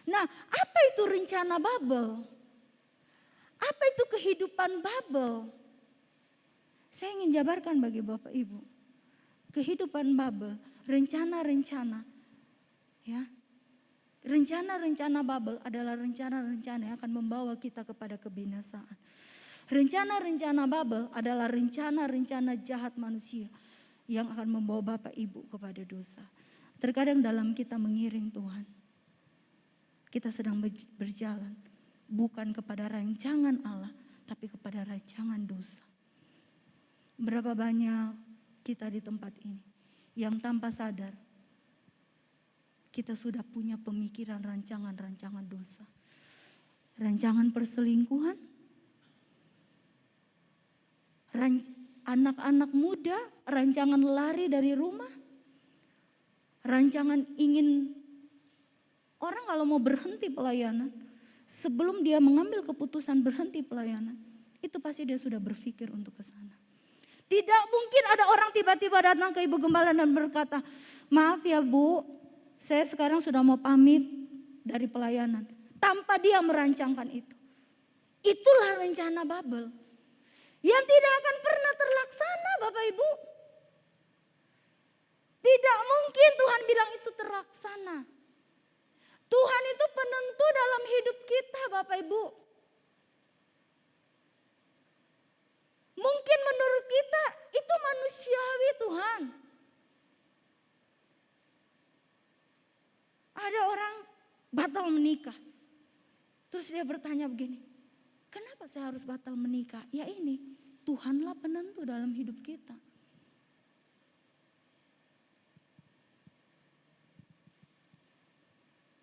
S6: Nah, apa itu rencana Babel? Apa itu kehidupan Babel? Saya ingin jabarkan bagi Bapak Ibu. Kehidupan Babel, rencana-rencana, ya, rencana-rencana Babel adalah rencana-rencana yang akan membawa kita kepada kebinasaan. Rencana-rencana Babel adalah rencana-rencana jahat manusia yang akan membawa Bapak Ibu kepada dosa. Terkadang dalam kita mengiring Tuhan, kita sedang berjalan bukan kepada rancangan Allah, tapi kepada rancangan dosa. Berapa banyak kita di tempat ini yang tanpa sadar kita sudah punya pemikiran rancangan-rancangan dosa. Rancangan perselingkuhan, anak-anak muda, rancangan lari dari rumah, rancangan ingin orang kalau mau berhenti pelayanan, sebelum dia mengambil keputusan berhenti pelayanan, itu pasti dia sudah berpikir untuk ke sana. Tidak mungkin ada orang tiba-tiba datang ke Ibu Gembala dan berkata, maaf ya Bu, saya sekarang sudah mau pamit dari pelayanan. Tanpa dia merancangkan itu. Itulah rencana Babel. Yang tidak akan pernah terlaksana Bapak Ibu. Tidak mungkin Tuhan bilang itu terlaksana. Tuhan itu penentu dalam hidup kita Bapak Ibu. Mungkin menurut kita itu manusiawi Tuhan. Ada orang batal menikah. Terus dia bertanya begini, kenapa saya harus batal menikah? Ya ini, Tuhanlah penentu dalam hidup kita.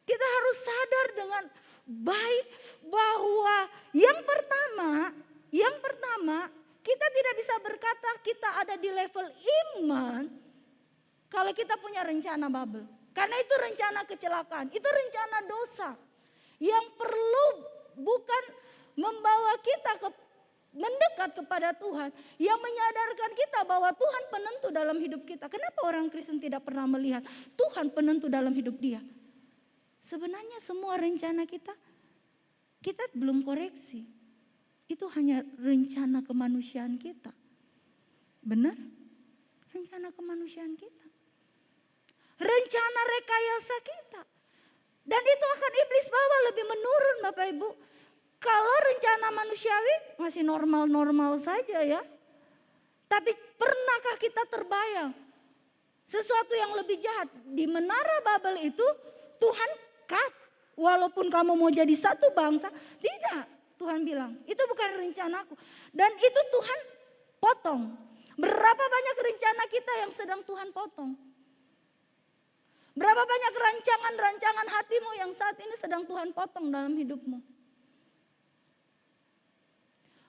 S6: Kita harus sadar dengan baik bahwa yang pertama kita tidak bisa berkata kita ada di level iman kalau kita punya rencana Babel. Karena itu rencana kecelakaan, itu rencana dosa. Yang perlu bukan membawa kita mendekat kepada Tuhan, yang menyadarkan kita bahwa Tuhan penentu dalam hidup kita. Kenapa orang Kristen tidak pernah melihat Tuhan penentu dalam hidup dia? Sebenarnya semua rencana kita belum koreksi. Itu hanya rencana kemanusiaan kita. Benar? Rencana kemanusiaan kita. Rencana rekayasa kita. Dan itu akan iblis bawa lebih menurun Bapak Ibu. Kalau rencana manusiawi masih normal-normal saja ya. Tapi pernahkah kita terbayang sesuatu yang lebih jahat? Di Menara Babel itu Tuhan cut. Walaupun kamu mau jadi satu bangsa, tidak. Tuhan bilang, itu bukan rencanaku. Dan itu Tuhan potong. Berapa banyak rencana kita yang sedang Tuhan potong? Berapa banyak rancangan-rancangan hatimu yang saat ini sedang Tuhan potong dalam hidupmu?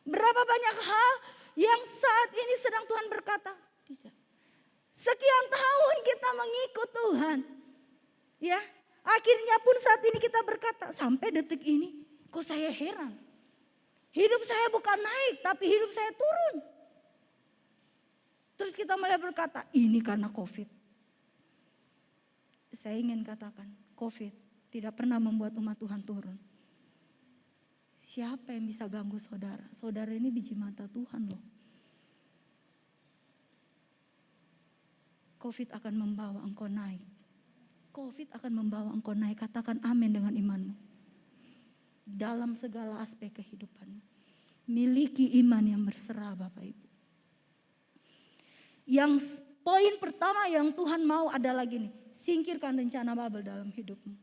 S6: Berapa banyak hal yang saat ini sedang Tuhan berkata, tidak. Sekian tahun kita mengikut Tuhan. Ya, akhirnya pun saat ini kita berkata, sampai detik ini kok saya heran. Hidup saya bukan naik, tapi hidup saya turun. Terus kita mulai berkata, ini karena COVID. Saya ingin katakan, COVID tidak pernah membuat umat Tuhan turun. Siapa yang bisa ganggu saudara? Saudara ini biji mata Tuhan loh. COVID akan membawa engkau naik. COVID akan membawa engkau naik. Katakan amin dengan imanmu. Dalam segala aspek kehidupanmu. Miliki iman yang berserah Bapak Ibu. Yang poin pertama yang Tuhan mau adalah gini. Singkirkan rencana Babel dalam hidupmu.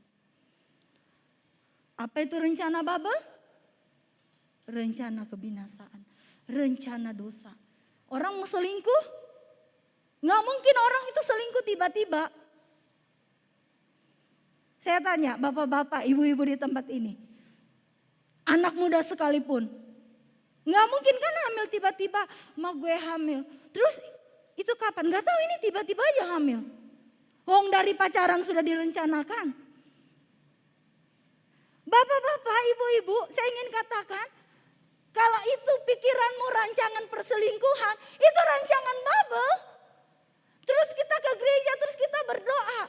S6: Apa itu rencana Babel? Rencana kebinasaan, rencana dosa. Orang mau selingkuh, gak mungkin orang itu selingkuh tiba-tiba. Saya tanya bapak-bapak, ibu-ibu di tempat ini. Anak muda sekalipun. Gak mungkin kan hamil tiba-tiba, ma gue hamil. Terus itu kapan? Gak tahu, ini tiba-tiba aja hamil. Wong dari pacaran sudah direncanakan. Bapak-bapak, ibu-ibu, saya ingin katakan, kalau itu pikiranmu rancangan perselingkuhan, itu rancangan Babel. Terus kita ke gereja, terus kita berdoa.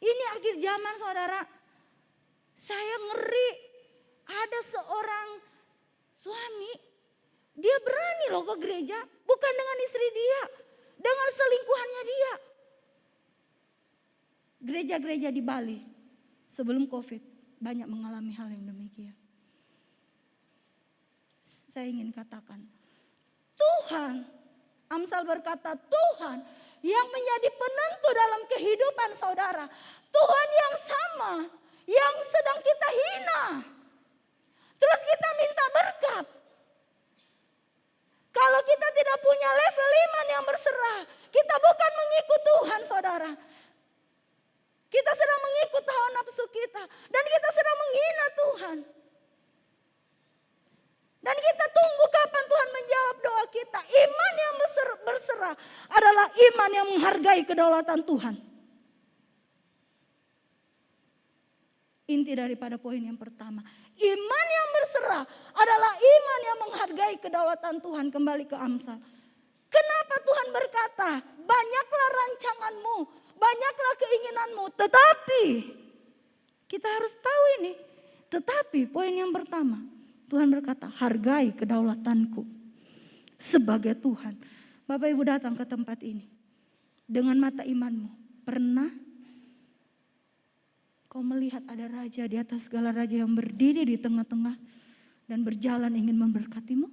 S6: Ini akhir zaman saudara. Saya ngeri, ada seorang suami, dia berani loh ke gereja, bukan dengan istri dia, dengan selingkuhannya dia. Gereja-gereja di Bali sebelum COVID banyak mengalami hal yang demikian. Saya ingin katakan, Tuhan, Amsal berkata Tuhan yang menjadi penentu dalam kehidupan saudara. Tuhan yang sama, yang sedang kita hina. Terus kita minta berkat. Kalau kita tidak punya level iman yang berserah, kita bukan mengikut Tuhan saudara. Kita sedang mengikut hawa nafsu kita. Dan kita sedang menghina Tuhan. Dan kita tunggu kapan Tuhan menjawab doa kita. Iman yang berserah adalah iman yang menghargai kedaulatan Tuhan. Inti daripada poin yang pertama. Iman yang berserah adalah iman yang menghargai kedaulatan Tuhan. Kembali ke Amsal. Kenapa Tuhan berkata, banyaklah rancanganmu, banyaklah keinginanmu. Tetapi, kita harus tahu ini. Tetapi poin yang pertama. Tuhan berkata, hargai kedaulatanku sebagai Tuhan. Bapak Ibu datang ke tempat ini. Dengan mata imanmu, pernah kau melihat ada raja di atas segala raja yang berdiri di tengah-tengah dan berjalan ingin memberkatimu?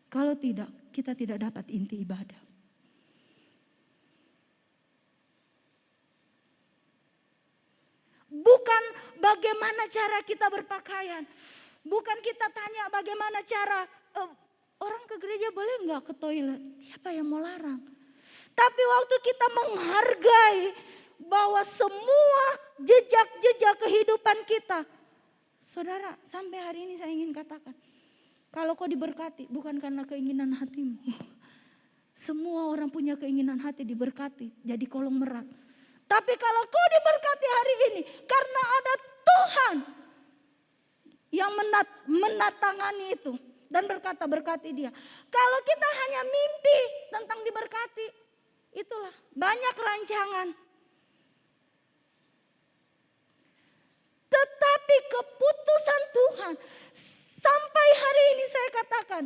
S6: Kalau tidak, kita tidak dapat inti ibadah. Bukan bagaimana cara kita berpakaian. Bukan kita tanya bagaimana cara orang ke gereja boleh nggak ke toilet? Siapa yang mau larang? Tapi waktu kita menghargai bahwa semua jejak-jejak kehidupan kita. Saudara, sampai hari ini saya ingin katakan. Kalau kau diberkati bukan karena keinginan hatimu. Semua orang punya keinginan hati diberkati, jadi kolong merak. Tapi kalau kau diberkati hari ini karena ada Tuhan yang menatangani itu. dan berkata, berkati dia. Kalau kita hanya mimpi tentang diberkati, itulah banyak rancangan. Tetapi keputusan Tuhan, sampai hari ini saya katakan,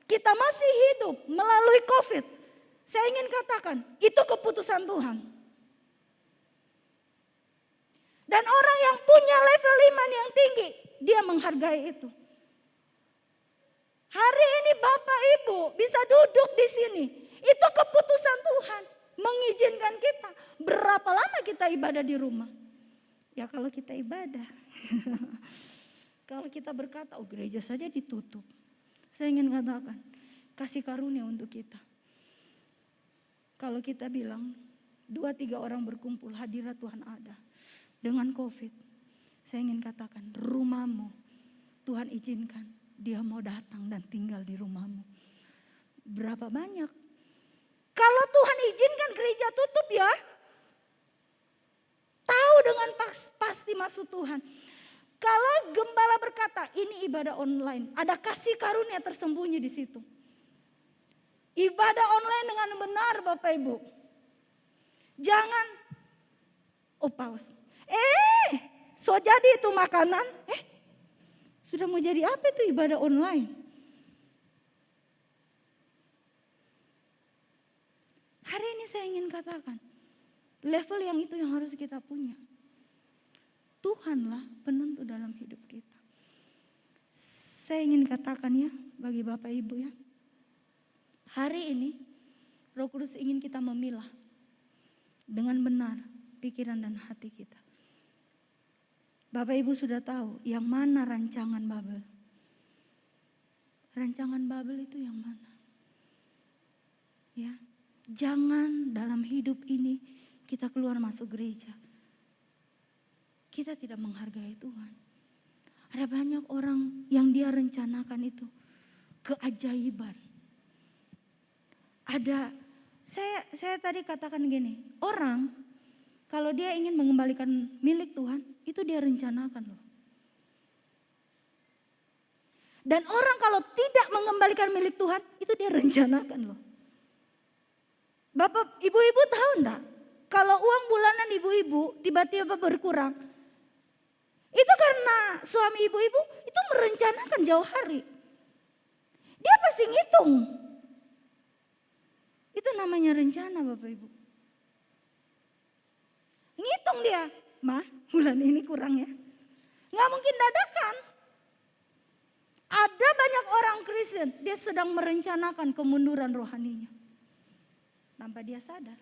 S6: kita masih hidup melalui COVID. Saya ingin katakan, itu keputusan Tuhan. Dan orang yang punya level iman yang tinggi, dia menghargai itu. Hari ini Bapak Ibu bisa duduk di sini. Itu keputusan Tuhan. Mengizinkan kita. Berapa lama kita ibadah di rumah? Ya kalau kita ibadah. Kalau kita berkata, oh gereja saja ditutup. Saya ingin katakan, kasih karunia untuk kita. Kalau kita bilang, 2-3 orang berkumpul, hadirat Tuhan ada. Dengan COVID, saya ingin katakan, rumahmu Tuhan izinkan dia mau datang dan tinggal di rumahmu. Berapa banyak? Kalau Tuhan izinkan gereja tutup ya, tahu dengan pasti maksud Tuhan. Kalau gembala berkata ini ibadah online, ada kasih karunia tersembunyi di situ. Ibadah online dengan benar Bapak Ibu. Jangan, oh pause. So jadi itu makanan, sudah mau jadi apa itu ibadah online? Hari ini saya ingin katakan, level yang itu yang harus kita punya. Tuhanlah penentu dalam hidup kita. Saya ingin katakan ya, bagi Bapak Ibu ya. Hari ini, Roh Kudus ingin kita memilah dengan benar pikiran dan hati kita. Bapak Ibu sudah tahu yang mana rancangan Babel. Rancangan Babel itu yang mana? Ya, jangan dalam hidup ini kita keluar masuk gereja. Kita tidak menghargai Tuhan. Ada banyak orang yang dia rencanakan itu keajaiban. Ada, saya tadi katakan gini, orang kalau dia ingin mengembalikan milik Tuhan, itu dia rencanakan loh. Dan orang kalau tidak mengembalikan milik Tuhan, itu dia rencanakan loh. Bapak, ibu-ibu tahu enggak? Kalau uang bulanan ibu-ibu tiba-tiba berkurang, itu karena suami ibu-ibu itu merencanakan jauh hari. Dia pasti ngitung. Itu namanya rencana Bapak Ibu. Ngitung dia, mah bulan ini kurang ya. Nggak mungkin dadakan. Ada banyak orang Kristen, dia sedang merencanakan kemunduran rohaninya. Tanpa dia sadar.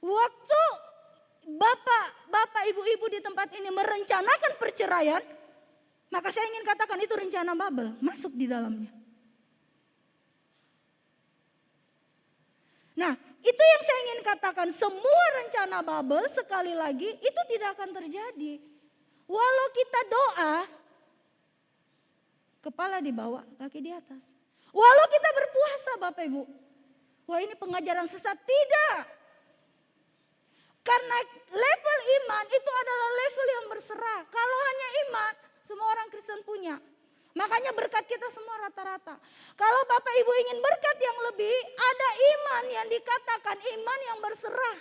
S6: Waktu bapak ibu-ibu di tempat ini merencanakan perceraian, maka saya ingin katakan itu rencana Babel, masuk di dalamnya. Nah, itu yang saya ingin katakan, semua rencana Babel sekali lagi itu tidak akan terjadi. Walau kita doa, kepala di bawah, kaki di atas. Walau kita berpuasa Bapak Ibu. Wah ini pengajaran sesat, tidak. Karena level iman itu adalah level yang berserah. Kalau hanya iman, semua orang Kristen punya. Makanya berkat kita semua rata-rata. Kalau Bapak Ibu ingin berkat yang lebih, ada iman yang dikatakan iman yang berserah.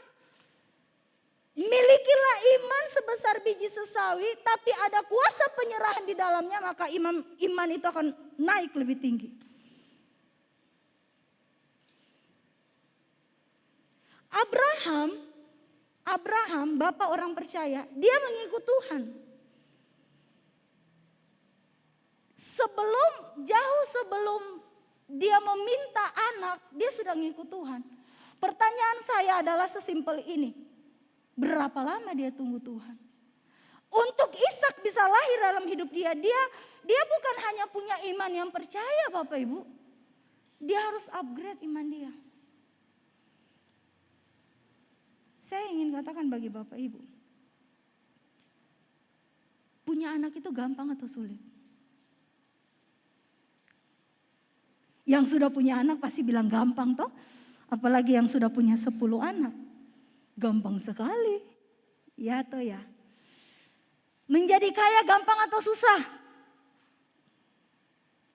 S6: Milikilah iman sebesar biji sesawi, tapi ada kuasa penyerahan di dalamnya, maka iman itu akan naik lebih tinggi. Abraham, bapak orang percaya, dia mengikut Tuhan. Jauh sebelum dia meminta anak, dia sudah ngikut Tuhan. Pertanyaan saya adalah sesimpel ini. Berapa lama dia tunggu Tuhan? Untuk Ishak bisa lahir dalam hidup dia bukan hanya punya iman yang percaya Bapak Ibu. Dia harus upgrade iman dia. Saya ingin katakan bagi Bapak Ibu. Punya anak itu gampang atau sulit? Yang sudah punya anak pasti bilang gampang toh. Apalagi yang sudah punya 10 anak. Gampang sekali. Ya toh ya. Menjadi kaya gampang atau susah?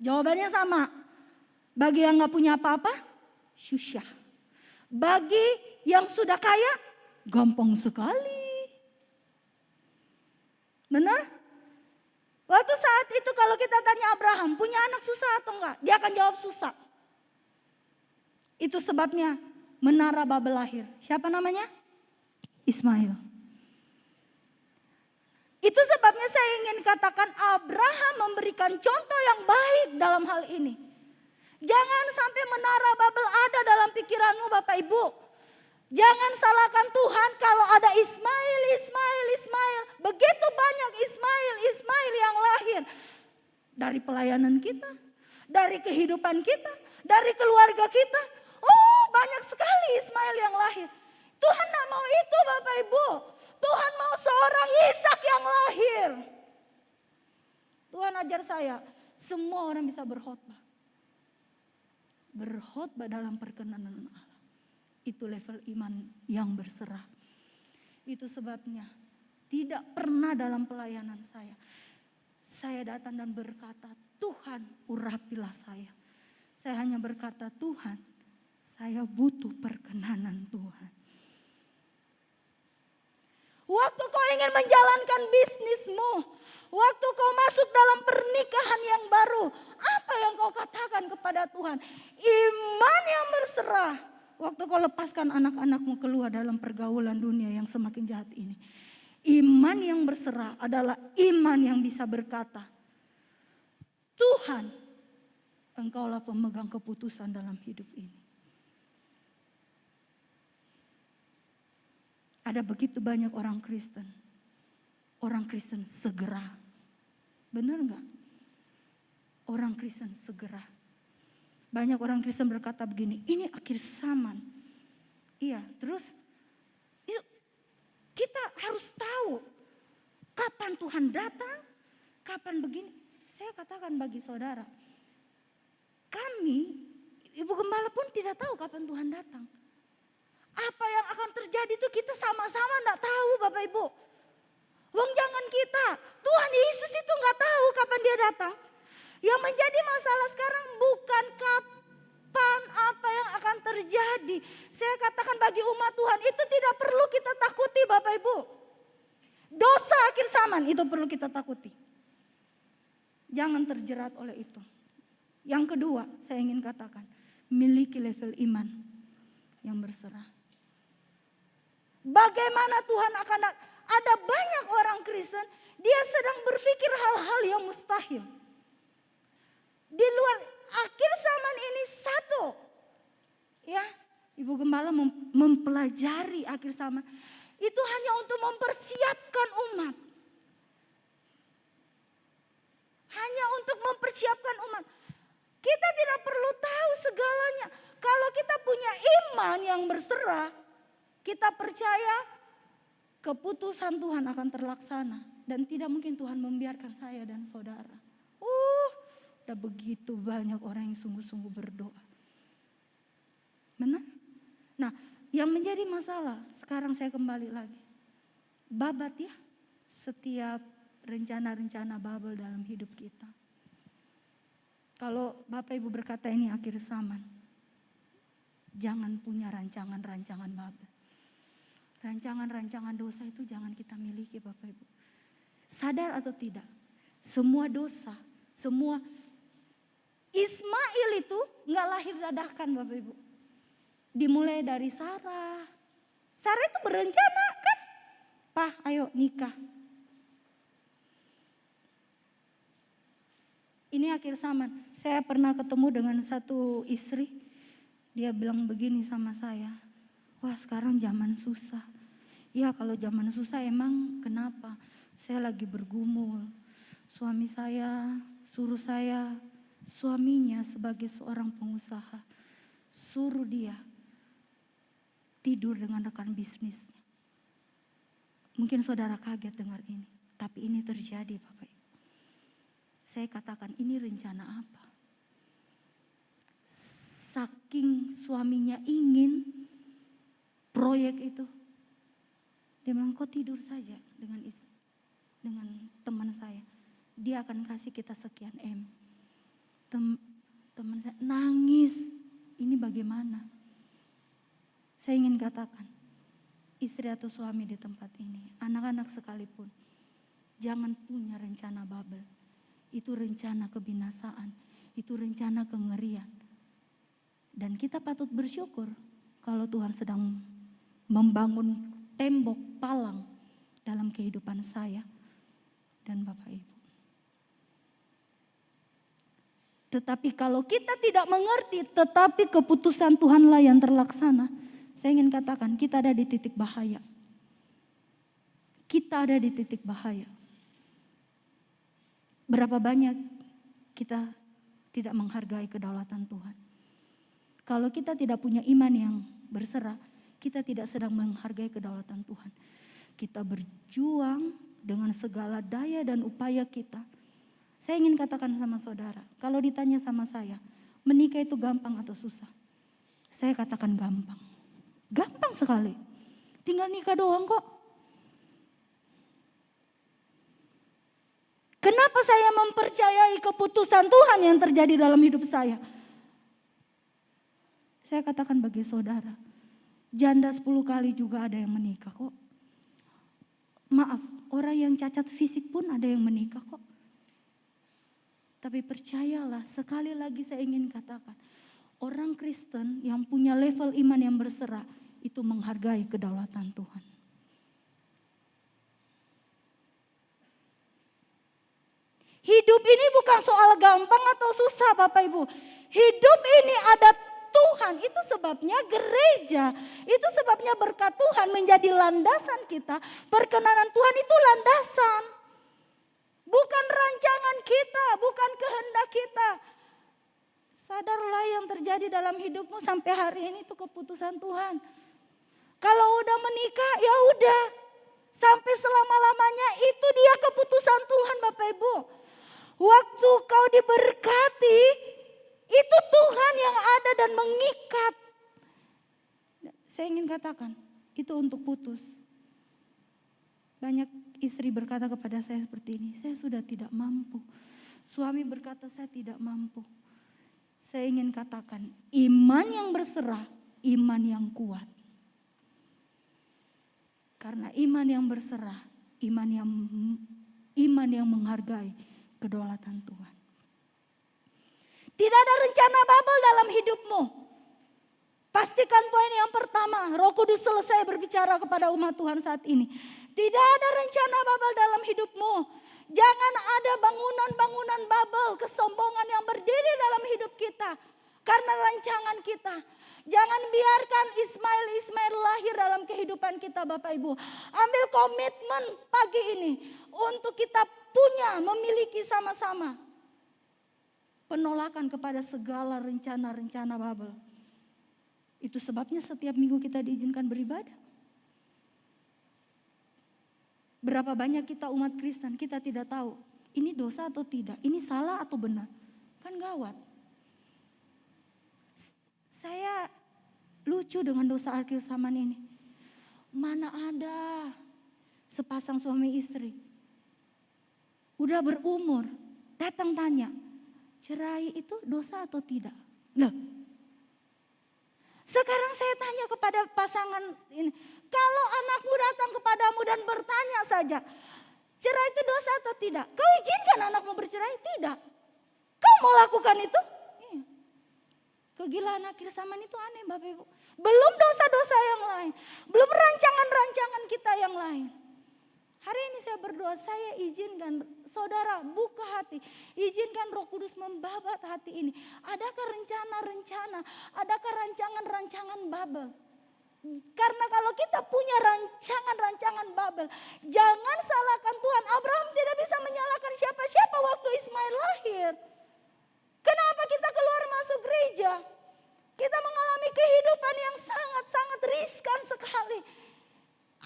S6: Jawabannya sama. Bagi yang gak punya apa-apa, susah. Bagi yang sudah kaya, gampang sekali. Benar? Waktu saat itu kalau kita tanya Abraham, punya anak susah atau enggak? Dia akan jawab susah. Itu sebabnya menara Babel lahir. Siapa namanya? Ismail. Itu sebabnya saya ingin katakan Abraham memberikan contoh yang baik dalam hal ini. Jangan sampai menara Babel ada dalam pikiranmu Bapak Ibu. Jangan salahkan Tuhan kalau ada Ismail. Begitu banyak Ismail yang lahir. Dari pelayanan kita, dari kehidupan kita, dari keluarga kita. Oh, banyak sekali Ismail yang lahir. Tuhan tidak mau itu Bapak Ibu. Tuhan mau seorang Ishak yang lahir. Tuhan ajar saya, semua orang bisa berkhotbah. Berkhotbah dalam perkenanan Allah. Itu level iman yang berserah. Itu sebabnya tidak pernah dalam pelayanan saya datang dan berkata, Tuhan urapilah saya. Saya hanya berkata, Tuhan, saya butuh perkenanan Tuhan. Waktu kau ingin menjalankan bisnismu, waktu kau masuk dalam pernikahan yang baru, apa yang kau katakan kepada Tuhan? Iman yang berserah. Waktu kau lepaskan anak-anakmu keluar dalam pergaulan dunia yang semakin jahat ini. Iman yang berserah adalah iman yang bisa berkata, Tuhan, Engkaulah pemegang keputusan dalam hidup ini. Ada begitu banyak orang Kristen segera. Benar enggak? Orang Kristen segera. Banyak orang Kristen berkata begini, ini akhir zaman. Iya, terus yuk, kita harus tahu kapan Tuhan datang, kapan begini. Saya katakan bagi saudara, kami, Ibu Gembala pun tidak tahu kapan Tuhan datang. Apa yang akan terjadi itu kita sama-sama tidak tahu Bapak Ibu. Wong jangan kita, Tuhan Yesus itu nggak tahu kapan dia datang. Yang menjadi masalah sekarang bukan kapan apa yang akan terjadi. Saya katakan bagi umat Tuhan itu tidak perlu kita takuti Bapak Ibu. Dosa akhir zaman itu perlu kita takuti. Jangan terjerat oleh itu. Yang kedua saya ingin katakan, miliki level iman yang berserah. Bagaimana Tuhan akan ada banyak orang Kristen, dia sedang berpikir hal-hal yang mustahil. Di luar akhir zaman ini satu, ya Ibu Gembala mempelajari akhir zaman itu hanya untuk mempersiapkan umat, hanya untuk mempersiapkan umat. Kita tidak perlu tahu segalanya. Kalau kita punya iman yang berserah, kita percaya keputusan Tuhan akan terlaksana dan tidak mungkin Tuhan membiarkan saya dan saudara. Udah begitu banyak orang yang sungguh-sungguh berdoa. Benar? Nah, yang menjadi masalah sekarang saya kembali lagi. Babat ya setiap rencana-rencana Babel dalam hidup kita. Kalau Bapak Ibu berkata ini akhir zaman, jangan punya rancangan-rancangan Babel. Rancangan-rancangan dosa itu jangan kita miliki Bapak Ibu. Sadar atau tidak, semua dosa, semua Ismail itu gak lahir dadakan Bapak Ibu. Dimulai dari Sarah. Sarah itu berencana kan. Pak ayo nikah. Ini akhir zaman. Saya pernah ketemu dengan satu istri. Dia bilang begini sama saya. Wah sekarang zaman susah. Ya kalau zaman susah emang kenapa? Saya lagi bergumul. Suami saya suruh saya, suaminya sebagai seorang pengusaha, suruh dia tidur dengan rekan bisnisnya. Mungkin saudara kaget dengar ini. Tapi ini terjadi Bapak Ibu. Saya katakan ini rencana apa? Saking suaminya ingin proyek itu. Dia bilang kok tidur saja dengan teman saya. Dia akan kasih kita sekian M. Teman saya nangis, ini bagaimana? Saya ingin katakan, istri atau suami di tempat ini, anak-anak sekalipun, jangan punya rencana Babel. Itu rencana kebinasaan, itu rencana kengerian. Dan kita patut bersyukur kalau Tuhan sedang membangun tembok palang dalam kehidupan saya dan Bapak Ibu. Tetapi kalau kita tidak mengerti, tetapi keputusan Tuhanlah yang terlaksana, saya ingin katakan kita ada di titik bahaya. Kita ada di titik bahaya. Berapa banyak kita tidak menghargai kedaulatan Tuhan. Kalau kita tidak punya iman yang berserah, kita tidak sedang menghargai kedaulatan Tuhan. Kita berjuang dengan segala daya dan upaya kita. Saya ingin katakan sama saudara, kalau ditanya sama saya, menikah itu gampang atau susah? Saya katakan gampang. Gampang sekali. Tinggal nikah doang kok. Kenapa saya mempercayai keputusan Tuhan yang terjadi dalam hidup saya? Saya katakan bagi saudara, janda 10 kali juga ada yang menikah kok. Maaf, orang yang cacat fisik pun ada yang menikah kok. Tapi percayalah, sekali lagi saya ingin katakan, orang Kristen yang punya level iman yang berserah itu menghargai kedaulatan Tuhan. Hidup ini bukan soal gampang atau susah Bapak Ibu. Hidup ini ada Tuhan, itu sebabnya gereja, itu sebabnya berkat Tuhan menjadi landasan kita. Perkenanan Tuhan itu landasan. Bukan rancangan kita, bukan kehendak kita. Sadarlah yang terjadi dalam hidupmu sampai hari ini itu keputusan Tuhan. Kalau udah menikah ya udah. Sampai selama-lamanya itu dia keputusan Tuhan Bapak Ibu. Waktu kau diberkati, itu Tuhan yang ada dan mengikat. Saya ingin katakan, itu untuk putus. Banyak istri berkata kepada saya seperti ini, saya sudah tidak mampu. Suami berkata saya tidak mampu. Saya ingin katakan, iman yang berserah, iman yang kuat. Karena iman yang berserah, iman yang menghargai kedaulatan Tuhan. Tidak ada rencana Babel dalam hidupmu. Pastikan poin yang pertama, Roh Kudus selesai berbicara kepada umat Tuhan saat ini. Tidak ada rencana Babel dalam hidupmu. Jangan ada bangunan-bangunan Babel, kesombongan yang berdiri dalam hidup kita. Karena rancangan kita. Jangan biarkan Ismail lahir dalam kehidupan kita Bapak Ibu. Ambil komitmen pagi ini untuk kita memiliki sama-sama penolakan kepada segala rencana-rencana Babel. Itu sebabnya setiap minggu kita diizinkan beribadah. Berapa banyak kita umat Kristen kita tidak tahu ini dosa atau tidak, ini salah atau benar. Kan gawat. Saya lucu dengan dosa akhir zaman ini. Mana ada sepasang suami istri udah berumur datang tanya, cerai itu dosa atau tidak? Loh, sekarang saya tanya kepada pasangan ini, kalau anakmu datang kepadamu dan bertanya saja, cerai itu dosa atau tidak? Kau izinkan anakmu bercerai? Tidak. Kau mau lakukan itu? Iya. Kegilaan akhir zaman itu aneh Bapak Ibu. Belum dosa-dosa yang lain. Belum rancangan-rancangan kita yang lain. Hari ini saya berdoa, saya izinkan saudara buka hati. Izinkan Roh Kudus membabat hati ini. Adakah rencana-rencana, adakah rancangan-rancangan Babel? Karena kalau kita punya rancangan-rancangan Babel, jangan salahkan Tuhan. Abraham tidak bisa menyalahkan siapa-siapa waktu Ismail lahir. Kenapa kita keluar masuk gereja? Kita mengalami kehidupan yang sangat-sangat riskan sekali.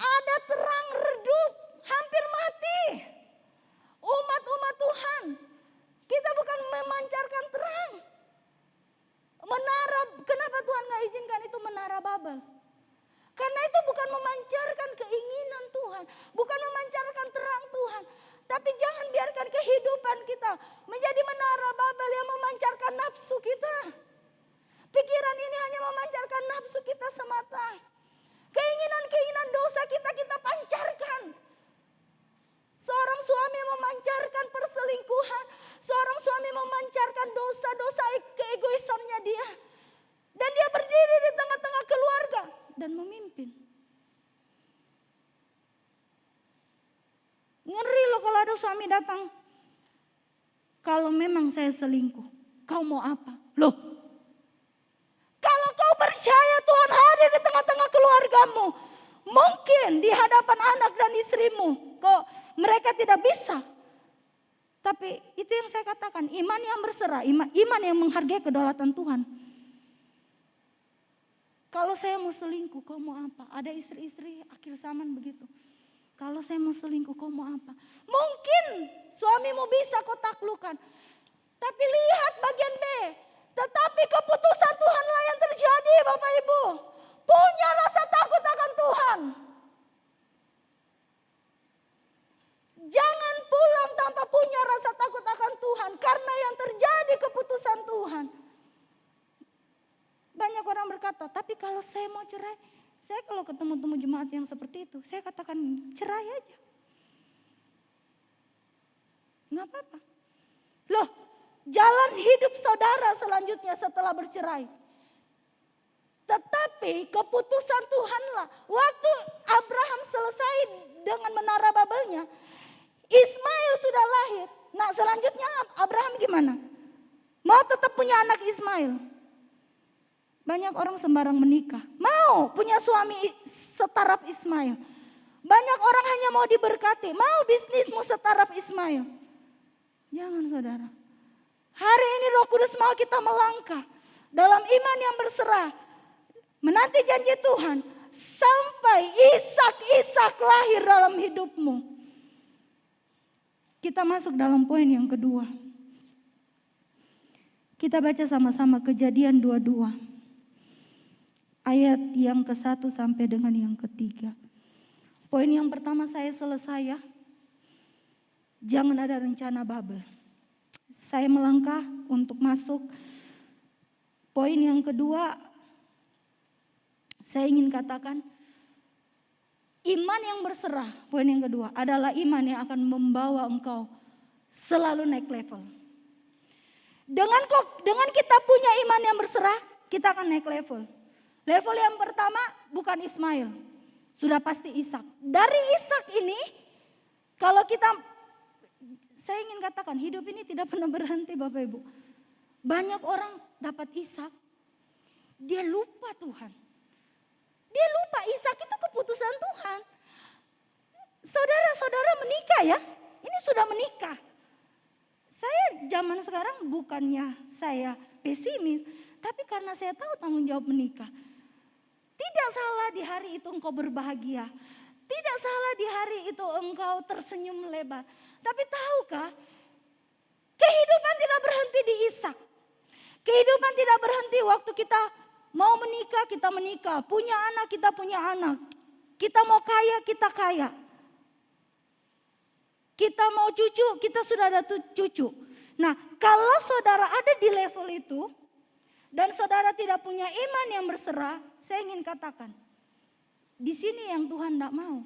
S6: Ada terang redup, hampir mati. Umat-umat Tuhan, kita bukan memancarkan terang. Menara, kenapa Tuhan gak izinkan itu menara Babel? Karena itu bukan memancarkan keinginan Tuhan, bukan memancarkan terang Tuhan. Tapi jangan biarkan kehidupan kita menjadi menara Babel yang memancarkan nafsu kita. Pikiran ini hanya memancarkan nafsu kita semata. Keinginan-keinginan dosa kita pancarkan. Seorang suami memancarkan perselingkuhan. Seorang suami memancarkan dosa-dosa keegoisannya dia. Dan dia berdiri di tengah-tengah keluarga dan memimpin. Ngeri loh kalau ada suami datang. Kalau memang saya selingkuh, kau mau apa? Loh, kalau kau percaya Tuhan hadir di tengah-tengah keluargamu, mungkin di hadapan anak dan istrimu, kok mereka tidak bisa. Tapi itu yang saya katakan, iman yang berserah, iman yang menghargai kedaulatan Tuhan. Kalau saya mau selingkuh, kau mau apa? Ada istri-istri akhir zaman begitu. Kalau saya mau selingkuh, kau mau apa? Mungkin suamimu bisa kau taklukkan. Tapi lihat bagian B. Tetapi keputusan Tuhanlah yang terjadi, Bapak Ibu. Punya rasa takut akan Tuhan. Jangan pulang tanpa punya rasa takut akan Tuhan. Karena yang terjadi keputusan Tuhan. Banyak orang berkata, tapi kalau saya mau cerai, saya kalau ketemu jemaat yang seperti itu, saya katakan cerai aja. Nggak apa-apa. Loh, jalan hidup saudara selanjutnya setelah bercerai. Tetapi keputusan Tuhanlah. Waktu Abraham selesai dengan menara Babelnya, Ismail sudah lahir. Nah selanjutnya Abraham gimana? Mau tetap punya anak Ismail? Banyak orang sembarang menikah. Mau punya suami setaraf Ismail. Banyak orang hanya mau diberkati. Mau bisnismu setaraf Ismail. Jangan saudara. Hari ini Roh Kudus mau kita melangkah dalam iman yang berserah. Menanti janji Tuhan. Sampai Ishak lahir dalam hidupmu. Kita masuk dalam poin yang kedua. Kita baca sama-sama Kejadian 22. Ayat yang ke-1 sampai dengan yang ke-3. Poin yang pertama saya selesai ya. Jangan ada rencana Babel. Saya melangkah untuk masuk. Poin yang kedua, saya ingin katakan iman yang berserah. Poin yang kedua adalah iman yang akan membawa engkau selalu naik level. Dengan kita punya iman yang berserah, kita akan naik level. Level yang pertama bukan Ismail, sudah pasti Ishak. Dari Ishak ini, kalau saya ingin katakan hidup ini tidak pernah berhenti Bapak Ibu. Banyak orang dapat Ishak, dia lupa Tuhan. Dia lupa Ishak itu keputusan Tuhan. Saudara-saudara menikah ya, ini sudah menikah. Saya zaman sekarang bukannya saya pesimis, tapi karena saya tahu tanggung jawab menikah. Tidak salah di hari itu engkau berbahagia. Tidak salah di hari itu engkau tersenyum lebar. Tapi tahukah, kehidupan tidak berhenti di Ishak. Kehidupan tidak berhenti waktu kita mau menikah, kita menikah. Punya anak, kita punya anak. Kita mau kaya, kita kaya. Kita mau cucu, kita sudah ada cucu. Nah, kalau saudara ada di level itu, dan saudara tidak punya iman yang berserah, saya ingin katakan, di sini yang Tuhan tidak mau.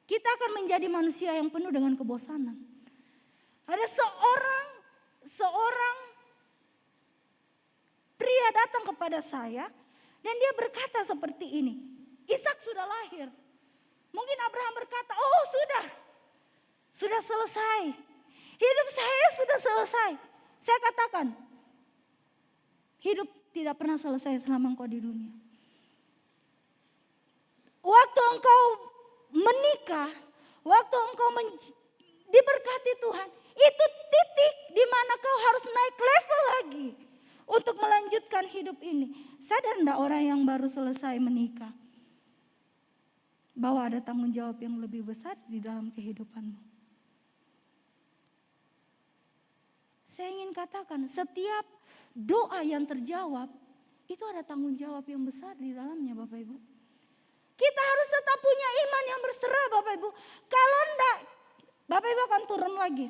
S6: Kita akan menjadi manusia yang penuh dengan kebosanan. Ada seorang pria datang kepada saya, dan dia berkata seperti ini, Ishak sudah lahir. Mungkin Abraham berkata, oh sudah selesai. Hidup saya sudah selesai. Saya katakan, hidup tidak pernah selesai selama engkau di dunia. Waktu engkau menikah, waktu engkau diberkati Tuhan, itu titik di mana kau harus naik level lagi untuk melanjutkan hidup ini. Sadar enggak orang yang baru selesai menikah, bahwa ada tanggung jawab yang lebih besar di dalam kehidupanmu. Saya ingin katakan, setiap doa yang terjawab, itu ada tanggung jawab yang besar di dalamnya Bapak Ibu. Kita harus tetap punya iman yang berserah Bapak Ibu. Kalau enggak, Bapak Ibu akan turun lagi.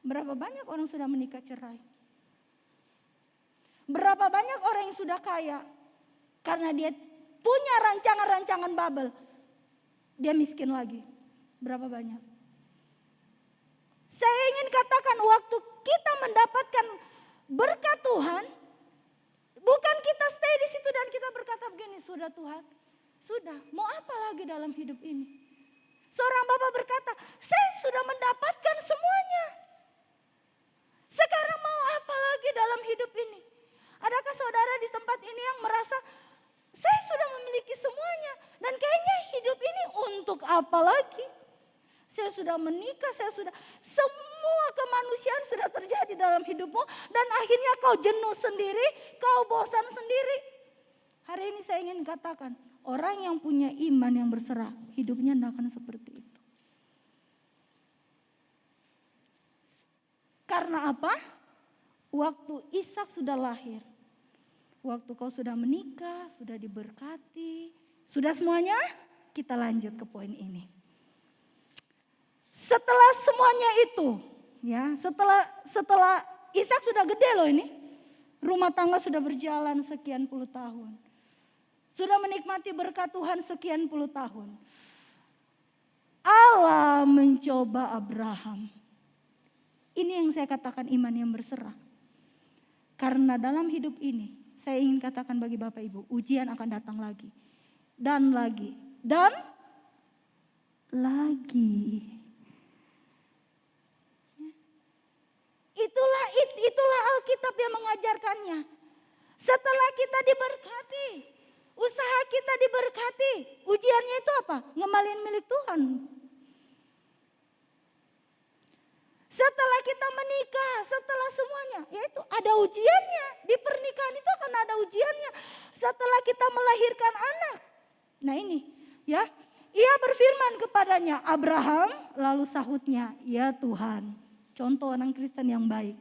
S6: Berapa banyak orang sudah menikah cerai? Berapa banyak orang yang sudah kaya karena dia punya rancangan-rancangan bubble, dia miskin lagi. Berapa banyak? Saya ingin katakan waktu kita mendapatkan berkat Tuhan, bukan kita stay di situ dan kita berkata begini, sudah Tuhan, sudah, mau apa lagi dalam hidup ini? Seorang bapak berkata, saya sudah mendapatkan semuanya. Sekarang mau apa lagi dalam hidup ini? Adakah saudara di tempat ini yang merasa, saya sudah memiliki semuanya dan kayaknya hidup ini untuk apa lagi? Saya sudah menikah, semua kemanusiaan sudah terjadi dalam hidupmu dan akhirnya kau jenuh sendiri, kau bosan sendiri. Hari ini saya ingin katakan, orang yang punya iman yang berserah, hidupnya tidak akan seperti itu. Karena apa? Waktu Ishak sudah lahir, waktu kau sudah menikah, sudah diberkati, sudah semuanya, kita lanjut ke poin ini. Setelah semuanya itu, ya, setelah Ishak sudah gede loh ini, rumah tangga sudah berjalan sekian puluh tahun, sudah menikmati berkat Tuhan sekian puluh tahun. Allah mencoba Abraham. Ini yang saya katakan iman yang berserah. Karena dalam hidup ini, saya ingin katakan bagi Bapak Ibu, ujian akan datang lagi. Dan lagi. Dan lagi. Itulah Alkitab yang mengajarkannya. Setelah kita diberkati, usaha kita diberkati, ujiannya itu apa? Ngembaliin milik Tuhan. Setelah kita menikah, setelah semuanya, yaitu ada ujiannya. Di pernikahan itu akan ada ujiannya. Setelah kita melahirkan anak. Nah ini, ya. Ia berfirman kepadanya, Abraham, lalu sahutnya, ya Tuhan. Contoh orang Kristen yang baik.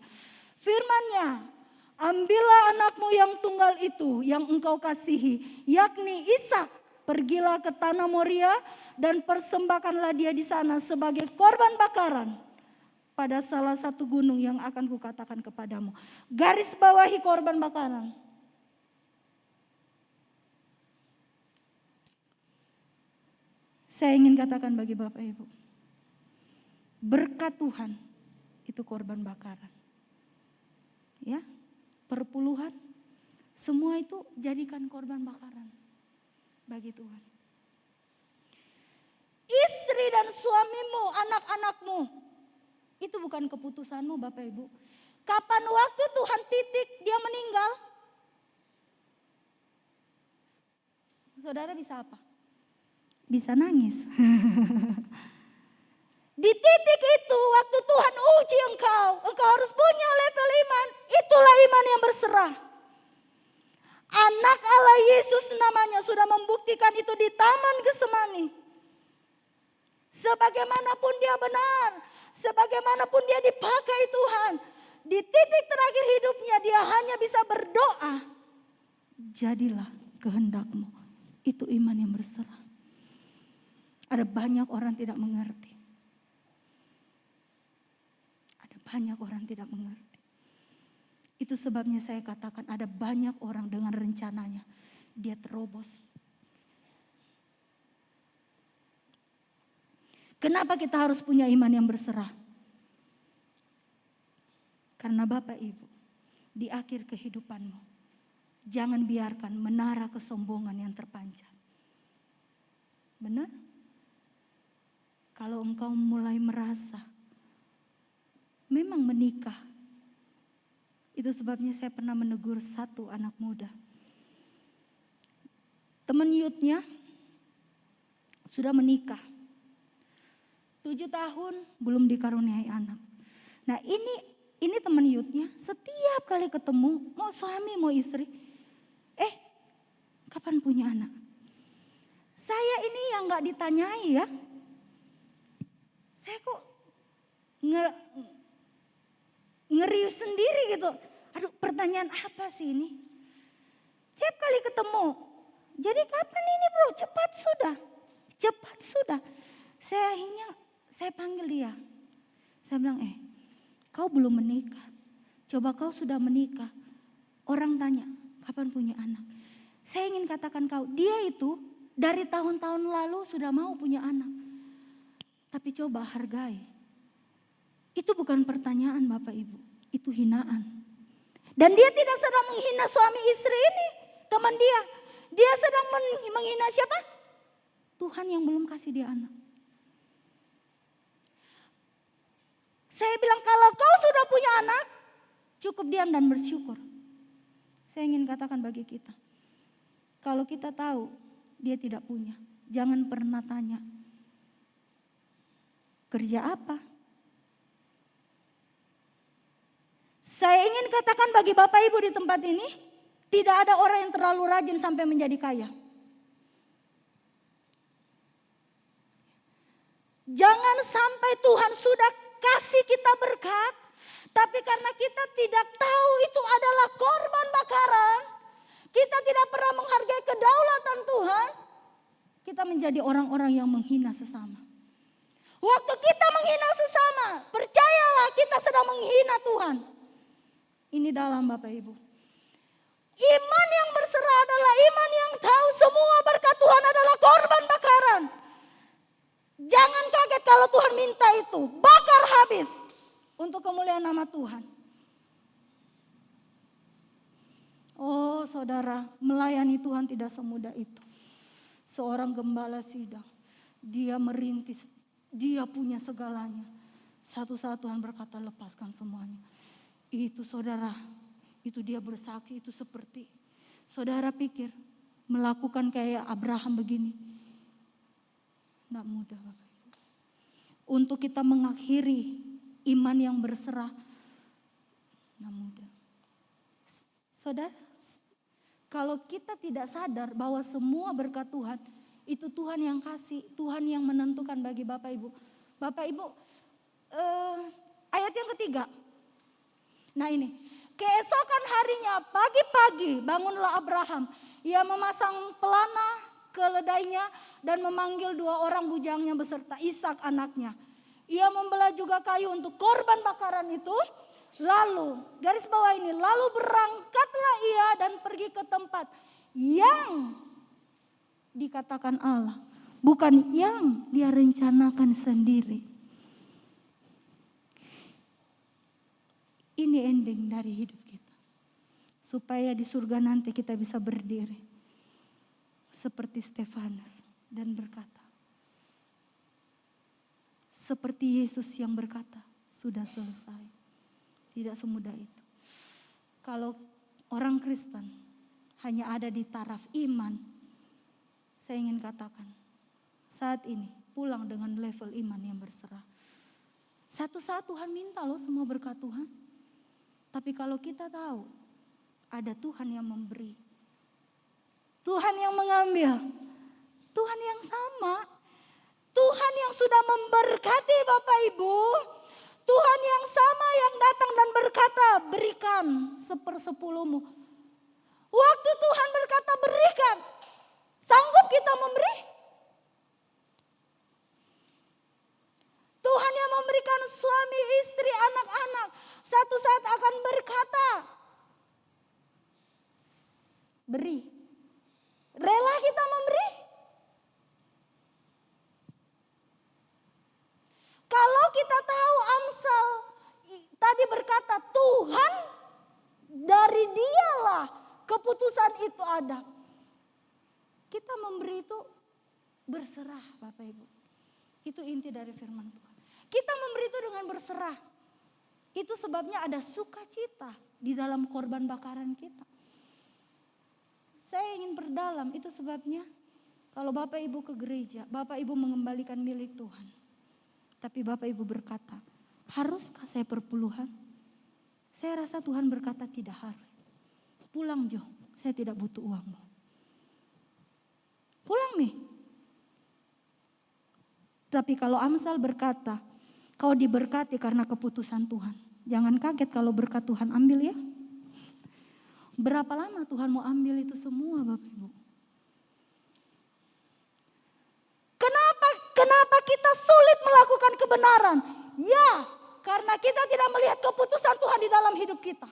S6: Firman-Nya, ambillah anakmu yang tunggal itu yang engkau kasihi, yakni Ishak. Pergilah ke tanah Moria dan persembahkanlah dia di sana sebagai korban bakaran. Pada salah satu gunung yang akan kukatakan kepadamu. Garis bawahi korban bakaran. Saya ingin katakan bagi Bapak Ibu. Berkat Tuhan itu korban bakaran. Ya, perpuluhan. Semua itu jadikan korban bakaran bagi Tuhan. Istri dan suamimu, anak-anakmu. Itu bukan keputusanmu Bapak Ibu. Kapan waktu Tuhan titik dia meninggal? Saudara bisa apa? Bisa nangis. Di titik itu waktu Tuhan uji engkau harus punya level iman. Itulah iman yang berserah. Anak Allah Yesus namanya sudah membuktikan itu di Taman Getsemani. Sebagaimanapun dia benar, sebagaimanapun dia dipakai Tuhan, di titik terakhir hidupnya dia hanya bisa berdoa. Jadilah kehendakmu. Itu iman yang berserah. Ada banyak orang tidak mengerti. Ada banyak orang tidak mengerti. Itu sebabnya saya katakan ada banyak orang dengan rencananya. Dia terobos. Kenapa kita harus punya iman yang berserah? Karena Bapak Ibu, di akhir kehidupanmu, jangan biarkan menara kesombongan yang terpanjat. Benar? Kalau engkau mulai merasa memang menikah, itu sebabnya saya pernah menegur satu anak muda. Teman youth-nya sudah menikah. 7 tahun belum dikaruniai anak. Nah ini teman youth-nya setiap kali ketemu, mau suami mau istri. Kapan punya anak? Saya ini yang gak ditanyai ya. Saya kok ngerius sendiri gitu. Aduh, pertanyaan apa sih ini? Tiap kali ketemu. Jadi kapan ini bro? Cepat sudah. Saya akhirnya saya panggil dia. Saya bilang, kau belum menikah. Coba kau sudah menikah. Orang tanya, kapan punya anak? Saya ingin katakan dia itu dari tahun-tahun lalu sudah mau punya anak. Tapi coba hargai. Itu bukan pertanyaan Bapak Ibu, itu hinaan. Dan dia tidak sedang menghina suami istri ini, teman dia. Dia sedang menghina siapa? Tuhan yang belum kasih dia anak. Saya bilang kalau kau sudah punya anak, cukup diam dan bersyukur. Saya ingin katakan bagi kita, kalau kita tahu dia tidak punya, jangan pernah tanya, kerja apa? Saya ingin katakan bagi Bapak Ibu di tempat ini, tidak ada orang yang terlalu rajin sampai menjadi kaya. Jangan sampai Tuhan sudah kasih kita berkat, tapi karena kita tidak tahu itu adalah korban bakaran, kita tidak pernah menghargai kedaulatan Tuhan, kita menjadi orang-orang yang menghina sesama. Waktu kita menghina sesama, percayalah kita sedang menghina Tuhan. Ini dalam Bapak Ibu. Iman yang berserah adalah iman yang tahu semua berkat Tuhan adalah korban bakaran. Jangan kaget kalau Tuhan minta itu, bakar habis untuk kemuliaan nama Tuhan. Oh saudara, melayani Tuhan tidak semudah itu. Seorang gembala sidang, dia merintis, dia punya segalanya. Satu saat Tuhan berkata lepaskan semuanya. Itu saudara, itu dia bersaksi, itu seperti saudara pikir melakukan kayak Abraham begini. Tidak mudah Bapak Ibu. Untuk kita mengakhiri iman yang berserah, tidak mudah. Saudara, kalau kita tidak sadar bahwa semua berkat Tuhan, itu Tuhan yang kasih, Tuhan yang menentukan bagi Bapak Ibu. Bapak Ibu, ayat yang ketiga. Nah ini, keesokan harinya pagi-pagi bangunlah Abraham. Ia memasang pelana keledainya dan memanggil 2 orang bujangnya beserta Ishak anaknya. Ia membelah juga kayu untuk korban bakaran itu. Lalu, garis bawah ini, lalu berangkatlah ia dan pergi ke tempat yang dikatakan Allah, bukan yang dia rencanakan sendiri. Ini ending dari hidup kita. Supaya di surga nanti kita bisa berdiri seperti Stefanus dan berkata, seperti Yesus yang berkata, sudah selesai. Tidak semudah itu. Kalau orang Kristen hanya ada di taraf iman, saya ingin katakan, saat ini pulang dengan level iman yang berserah. Satu saat Tuhan minta loh semua berkat Tuhan. Tapi kalau kita tahu ada Tuhan yang memberi, Tuhan yang mengambil, Tuhan yang sama, Tuhan yang sudah memberkati Bapak Ibu, Tuhan yang sama yang datang dan berkata berikan 1/10. Waktu Tuhan berkata berikan, sanggup kita memberi? Tuhan yang memberikan suami, istri, anak-anak, satu saat akan berkata, beri. Rela kita memberi? Kalau kita tahu Amsal tadi berkata Tuhan, dari dialah keputusan itu ada. Kita memberi itu berserah Bapak Ibu. Itu inti dari firman Tuhan. Kita memberi itu dengan berserah. Itu sebabnya ada sukacita di dalam korban bakaran kita. Saya ingin perdalam, itu sebabnya kalau Bapak Ibu ke gereja, Bapak Ibu mengembalikan milik Tuhan. Tapi Bapak Ibu berkata, haruskah saya perpuluhan? Saya rasa Tuhan berkata tidak harus. Pulang Jo, saya tidak butuh uangmu. Pulang Mi. Tapi kalau Amsal berkata, kau diberkati karena keputusan Tuhan. Jangan kaget kalau berkat Tuhan ambil ya. Berapa lama Tuhan mau ambil itu semua Bapak Ibu? Kenapa Kenapa kita sulit melakukan kebenaran? Ya, karena kita tidak melihat keputusan Tuhan di dalam hidup kita.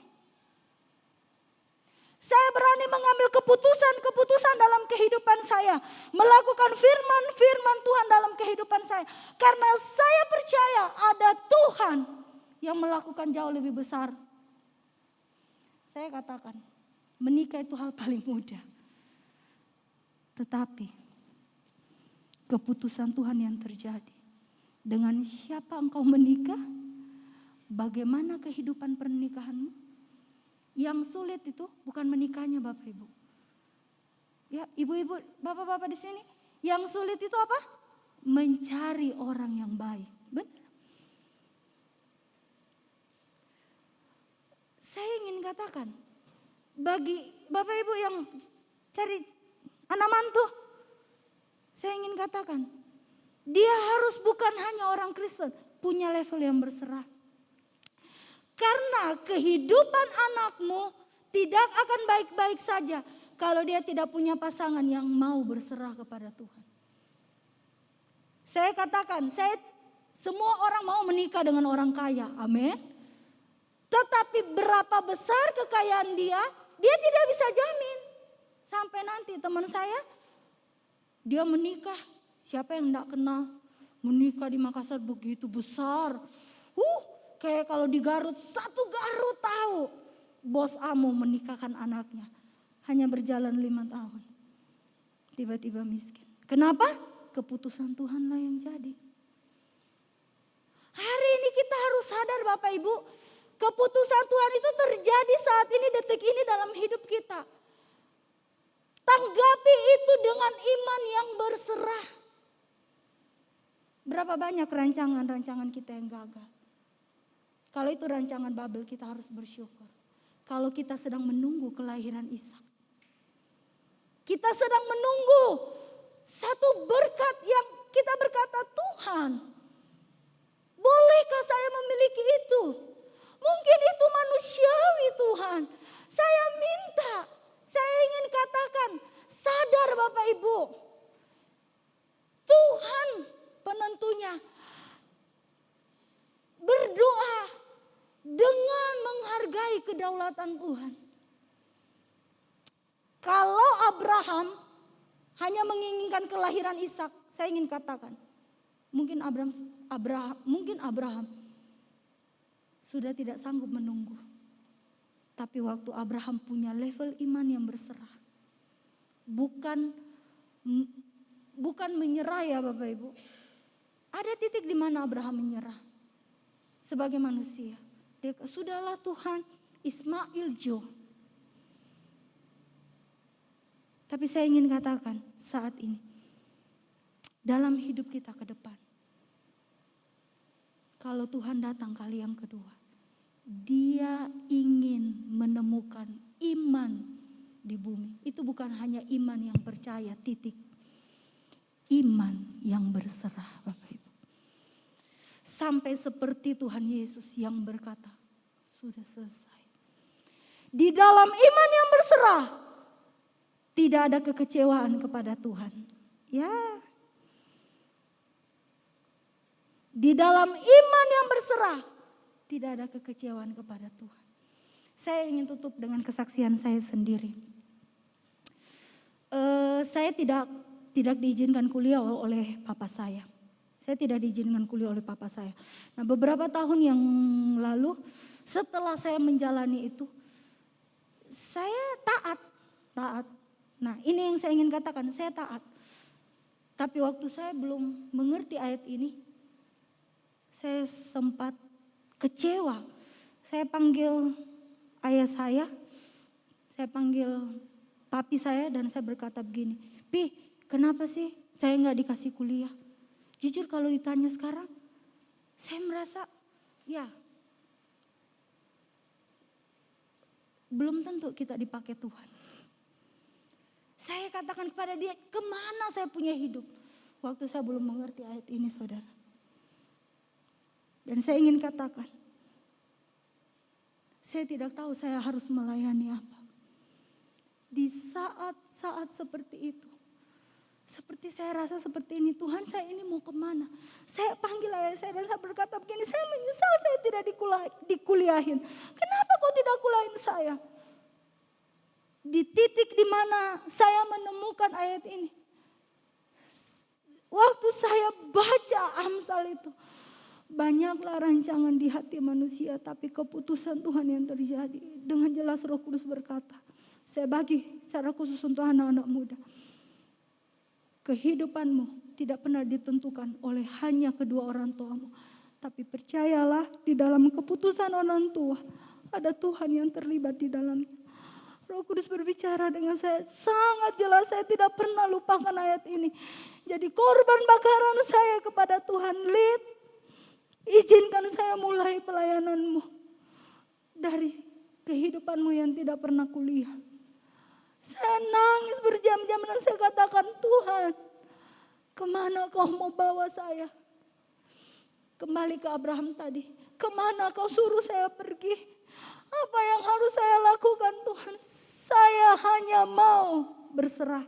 S6: Saya berani mengambil keputusan-keputusan dalam kehidupan saya. Melakukan firman-firman Tuhan dalam kehidupan saya. Karena saya percaya ada Tuhan yang melakukan jauh lebih besar. Saya katakan, menikah itu hal paling mudah. Tetapi keputusan Tuhan yang terjadi. Dengan siapa engkau menikah? Bagaimana kehidupan pernikahanmu? Yang sulit itu bukan menikahnya Bapak Ibu. Ya, ibu-ibu, bapak-bapak di sini, yang sulit itu apa? Mencari orang yang baik. Benar? Saya ingin katakan, bagi Bapak Ibu yang cari anak mantu, saya ingin katakan, dia harus bukan hanya orang Kristen, punya level yang berserah. Karena kehidupan anakmu tidak akan baik-baik saja kalau dia tidak punya pasangan yang mau berserah kepada Tuhan. Saya katakan, semua orang mau menikah dengan orang kaya, amin. Tetapi berapa besar kekayaan dia tidak bisa jamin. Sampai nanti teman saya, dia menikah, siapa yang tidak kenal, menikah di Makassar begitu besar. Kayak kalau di Garut, satu Garut tahu bos A mau menikahkan anaknya. Hanya berjalan 5 tahun. Tiba-tiba miskin. Kenapa? Keputusan Tuhanlah yang jadi. Hari ini kita harus sadar Bapak Ibu. Keputusan Tuhan itu terjadi saat ini, detik ini dalam hidup kita. Tanggapi itu dengan iman yang berserah. Berapa banyak rancangan-rancangan kita yang gagal. Kalau itu rancangan Babel, kita harus bersyukur. Kalau kita sedang menunggu kelahiran Ishak. Kita sedang menunggu satu berkat yang kita berkata, Tuhan, bolehkah saya memiliki itu? Mungkin itu manusiawi Tuhan. Saya minta, saya ingin katakan, sadar Bapak Ibu. Tuhan penentunya. Berdoa dengan menghargai kedaulatan Tuhan. Kalau Abraham hanya menginginkan kelahiran Ishak, saya ingin katakan, mungkin Abraham sudah tidak sanggup menunggu. Tapi waktu Abraham punya level iman yang berserah, bukan menyerah ya Bapak Ibu. Ada titik di mana Abraham menyerah sebagai manusia. Dia, sudahlah Tuhan, Ismail Jo. Tapi saya ingin katakan saat ini, dalam hidup kita ke depan, kalau Tuhan datang kali yang kedua, Dia ingin menemukan iman di bumi. Itu bukan hanya iman yang percaya, titik. Iman yang berserah Bapak Ibu. Sampai seperti Tuhan Yesus yang berkata, sudah selesai. Di dalam iman yang berserah, tidak ada kekecewaan kepada Tuhan. Ya. Di dalam iman yang berserah, tidak ada kekecewaan kepada Tuhan. Saya ingin tutup dengan kesaksian saya sendiri. Saya tidak diizinkan kuliah oleh papa saya. Saya tidak diizinkan kuliah oleh papa saya. Nah, beberapa tahun yang lalu setelah saya menjalani itu, saya taat. Nah, ini yang saya ingin katakan, saya taat. Tapi waktu saya belum mengerti ayat ini, saya sempat kecewa. Saya panggil ayah saya panggil papi saya dan saya berkata begini, Pi, kenapa sih saya nggak dikasih kuliah? Jujur kalau ditanya sekarang, saya merasa ya belum tentu kita dipakai Tuhan. Saya katakan kepada dia, kemana saya punya hidup? Waktu saya belum mengerti ayat ini saudara. Dan saya ingin katakan, saya tidak tahu saya harus melayani apa. Di saat-saat seperti itu, Seperti saya rasa seperti ini, Tuhan saya ini mau kemana? Saya panggil ayah saya dan saya berkata begini, saya menyesal saya tidak dikuliahin. Kenapa kau tidak kuliahin saya? Di titik di mana saya menemukan ayat ini. Waktu saya baca Amsal itu, banyaklah rancangan di hati manusia, tapi keputusan Tuhan yang terjadi. Dengan jelas Roh Kudus berkata, saya bagi secara khusus untuk anak-anak muda. Kehidupanmu tidak pernah ditentukan oleh hanya kedua orang tuamu. Tapi percayalah, di dalam keputusan orang tua, ada Tuhan yang terlibat di dalamnya. Roh Kudus berbicara dengan saya sangat jelas, saya tidak pernah lupakan ayat ini. Jadi korban bakaran saya kepada Tuhan, Lid, izinkan saya mulai pelayananmu dari kehidupanmu yang tidak pernah kuliah. Saya nangis berjam-jam dan saya katakan, Tuhan, kemana kau mau bawa saya? Kembali ke Abraham tadi, kemana kau suruh saya pergi? Apa yang harus saya lakukan Tuhan? Saya hanya mau berserah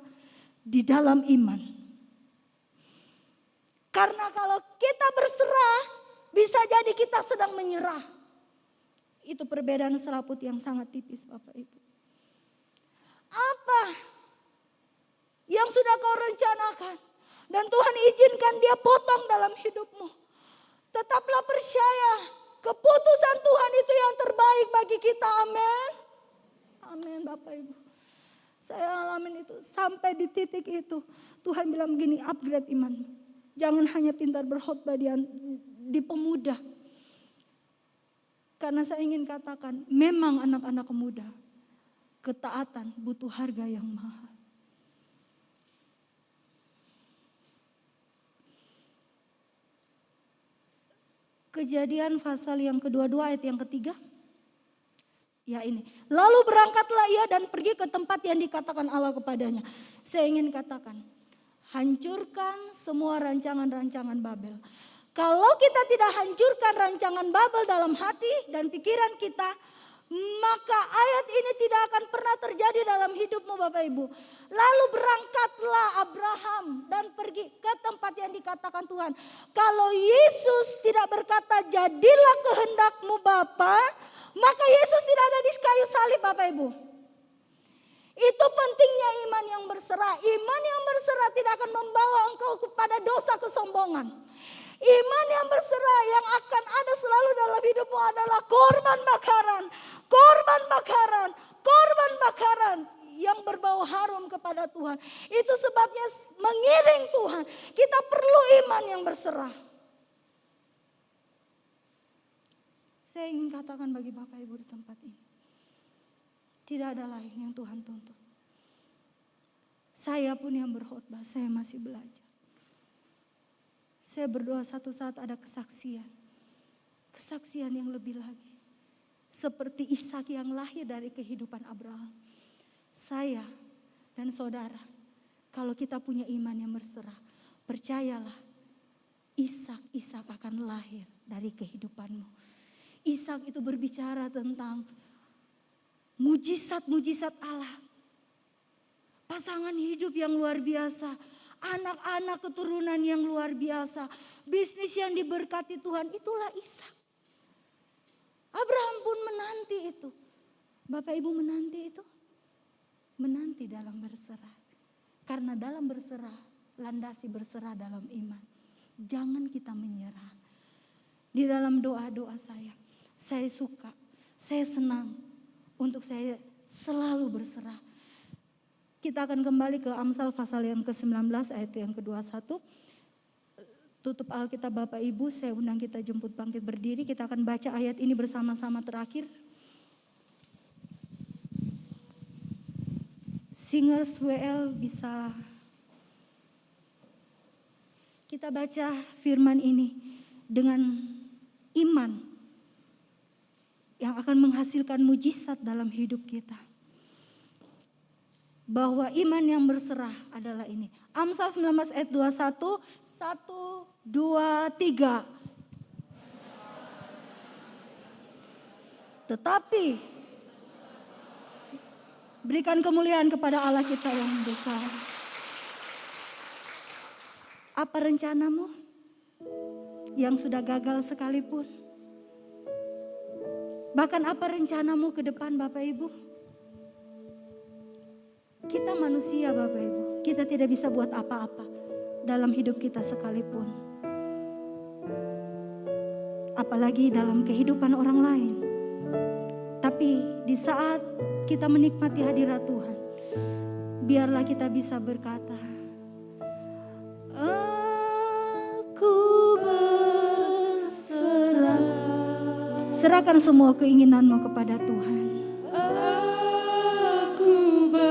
S6: di dalam iman. Karena kalau kita berserah, bisa jadi kita sedang menyerah. Itu perbedaan selaput yang sangat tipis Bapak Ibu. Apa yang sudah kau rencanakan dan Tuhan izinkan dia potong dalam hidupmu, tetaplah percaya keputusan Tuhan itu yang terbaik bagi kita. Amin. Amin Bapak Ibu. Saya alamin itu sampai di titik itu. Tuhan bilang begini, upgrade iman. Jangan hanya pintar berkhotbah di pemuda. Karena saya ingin katakan, memang anak-anak muda ketaatan butuh harga yang mahal. Kejadian pasal yang kedua-dua ayat yang ketiga. Ya ini. Lalu berangkatlah ia dan pergi ke tempat yang dikatakan Allah kepadanya. Saya ingin katakan, hancurkan semua rancangan-rancangan Babel. Kalau kita tidak hancurkan rancangan Babel dalam hati dan pikiran kita, maka ayat ini tidak akan pernah terjadi dalam hidupmu Bapak Ibu. Lalu berangkatlah Abraham dan pergi ke tempat yang dikatakan Tuhan. Kalau Yesus tidak berkata jadilah kehendakmu Bapa, maka Yesus tidak ada di kayu salib Bapak Ibu. Itu pentingnya iman yang berserah. Iman yang berserah tidak akan membawa engkau kepada dosa kesombongan. Iman yang berserah yang akan ada selalu dalam hidupmu adalah korban bakaran. Korban bakaran, korban bakaran yang berbau harum kepada Tuhan. Itu sebabnya mengiring Tuhan, kita perlu iman yang berserah. Saya ingin katakan bagi Bapak Ibu di tempat ini, tidak ada lain yang Tuhan tuntut. Saya pun yang berkhotbah, saya masih belajar. Saya berdoa satu saat ada kesaksian. Kesaksian yang lebih lagi. Seperti Ishak yang lahir dari kehidupan Abraham. Saya dan saudara, kalau kita punya iman yang berserah, percayalah Ishak akan lahir dari kehidupanmu. Ishak itu berbicara tentang mujizat-mujizat Allah. Pasangan hidup yang luar biasa, anak-anak keturunan yang luar biasa, bisnis yang diberkati Tuhan, itulah Ishak. Abraham pun menanti itu. Bapak Ibu menanti itu? Menanti dalam berserah. Karena dalam berserah, landasi berserah dalam iman. Jangan kita menyerah. Di dalam doa-doa saya suka, saya senang untuk saya selalu berserah. Kita akan kembali ke Amsal pasal yang ke-19 ayat yang ke-21. Tutup Alkitab Bapak Ibu, saya undang kita jemput bangkit berdiri. Kita akan baca ayat ini bersama-sama terakhir. Singers WL bisa kita baca firman ini dengan iman yang akan menghasilkan mujizat dalam hidup kita. Bahwa iman yang berserah adalah ini. Amsal 19 ayat 21, 1, 2, 3. Tetapi berikan kemuliaan kepada Allah kita yang besar. Apa rencanamu yang sudah gagal sekalipun? Bahkan apa rencanamu ke depan Bapak Ibu? Kita manusia Bapak Ibu, kita tidak bisa buat apa-apa dalam hidup kita sekalipun. Apalagi dalam kehidupan orang lain. Tapi di saat kita menikmati hadirat Tuhan, biarlah kita bisa berkata, aku berserah. Serahkan semua keinginanmu kepada Tuhan.
S5: Aku berserah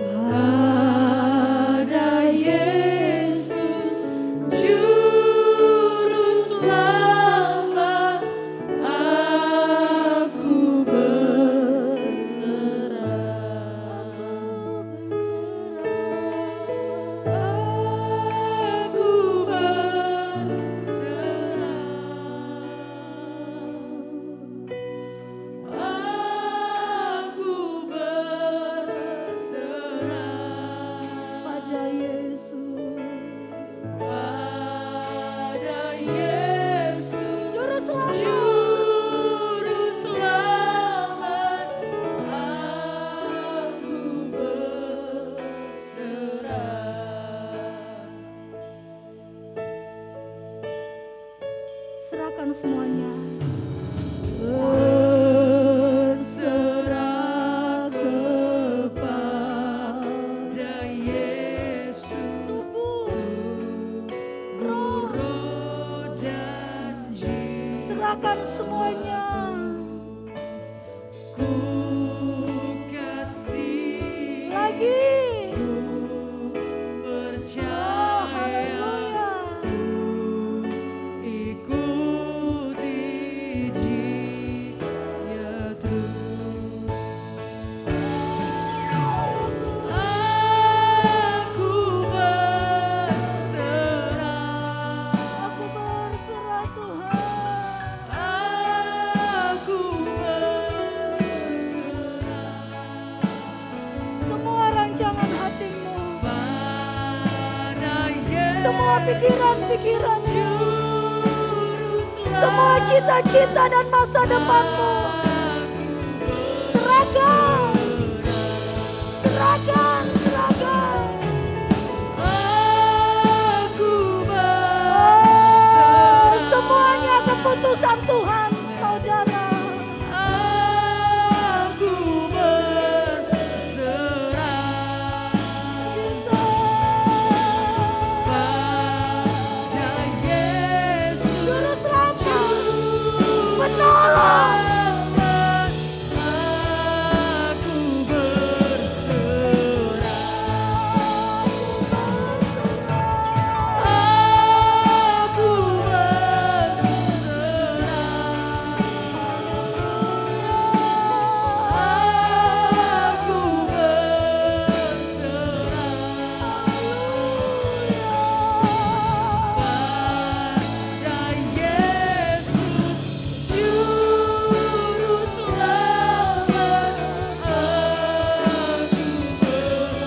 S5: pada Yesus Juru Selamat. Aku berserah. Aku
S6: Pada Yesus,
S5: pada Yesus
S6: Juru Selamat.
S5: Juru Selamat. Aku berserah.
S6: Serahkan semuanya.
S5: Berserah kepada Yesus,
S6: Tubuh,
S5: roh dan jiwa.
S6: serahkan semuanya.
S5: Ku kasih,
S6: Lagi.
S5: ku
S6: Oh,
S5: percaya,
S6: haleluya.
S5: ikuti dia terus. Aku berserah.
S6: Aku berserah Tuhan.
S5: Aku berserah
S6: Semua rancangan hatimu,
S5: pada Yesus
S6: semua pikiran-pikiranmu,
S5: Juru
S6: semua cita-cita dan masa depanmu. Serahkan, serahkan, serahkan.
S5: Aku
S6: Oh, semuanya keputusan Tuhan, saudara.
S5: Aku berserah
S6: Bisa.
S5: pada Yesus
S6: Juru Selamat,
S5: Juru
S6: penolong.
S5: Selamat. Aku berserah. Aku berserah. Aku berserah pada Yesus Juru Selamat. Aku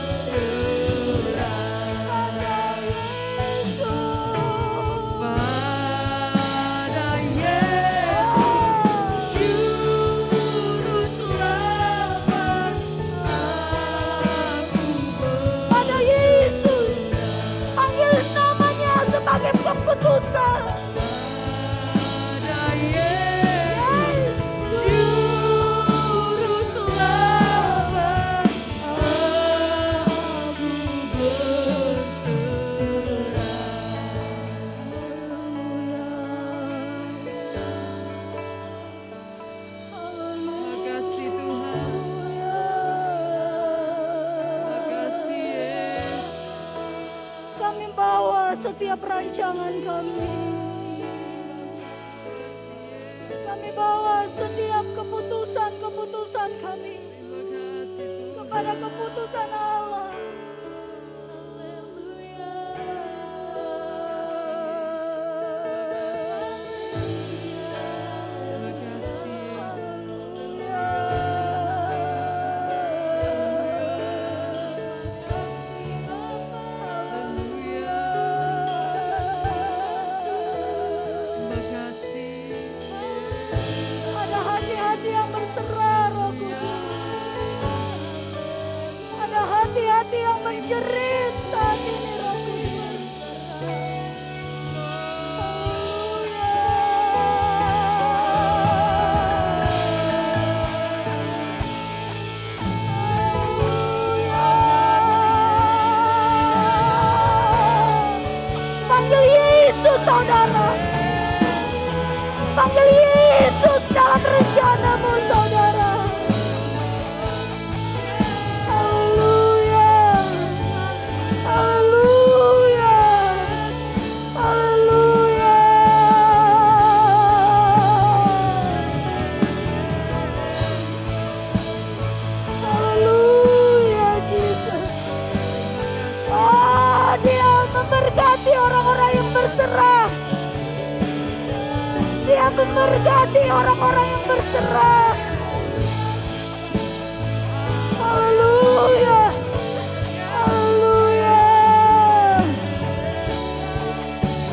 S5: berserah pada Yesus Juru Selamat.
S6: Pada Yesus, panggil namanya sebagai keputusan.
S5: Pada Yesus Juru Selamat. Aku Terima kasih Tuhan. Terima kasih Yesus.
S6: Kami bawa setiap rancangan kami. Kami bawa setiap keputusan-keputusan kami
S5: Terima kasih Tuhan.
S6: kepada keputusan Allah.
S5: Terima kasih Yesus.
S6: Haleluya. panggil Yesus dalam rencanamu, saudara. Haleluya. Haleluya. Haleluya. Haleluya, Jesus. Oh, Dia memberkati orang-orang yang berserah. Dia memberkati orang-orang yang berserah. Haleluya. Haleluya.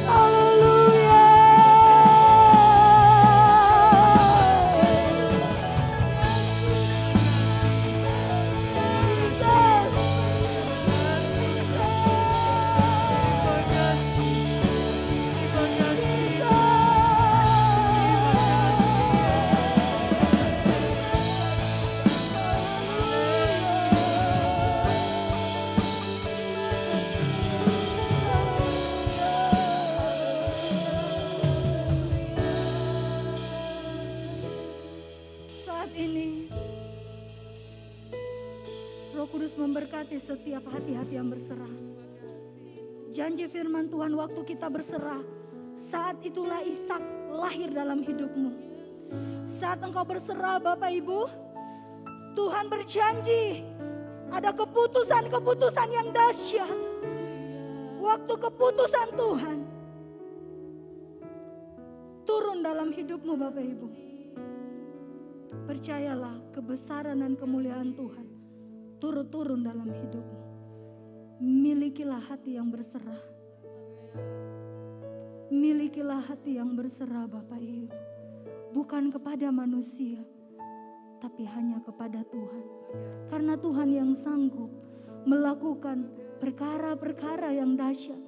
S6: Haleluya. Jesus. Saat ini Roh Kudus memberkati setiap hati-hati yang berserah. Janji firman Tuhan, waktu kita berserah, saat itulah Ishak lahir dalam hidupmu. Saat engkau berserah Bapak Ibu, Tuhan berjanji ada keputusan-keputusan yang dahsyat. Waktu keputusan Tuhan turun dalam hidupmu Bapak Ibu, percayalah kebesaran dan kemuliaan Tuhan turun dalam hidupmu. Milikilah hati yang berserah. Milikilah hati yang berserah Bapak Ibu. Bukan kepada manusia, tapi hanya kepada Tuhan. Karena Tuhan yang sanggup melakukan perkara-perkara yang dahsyat.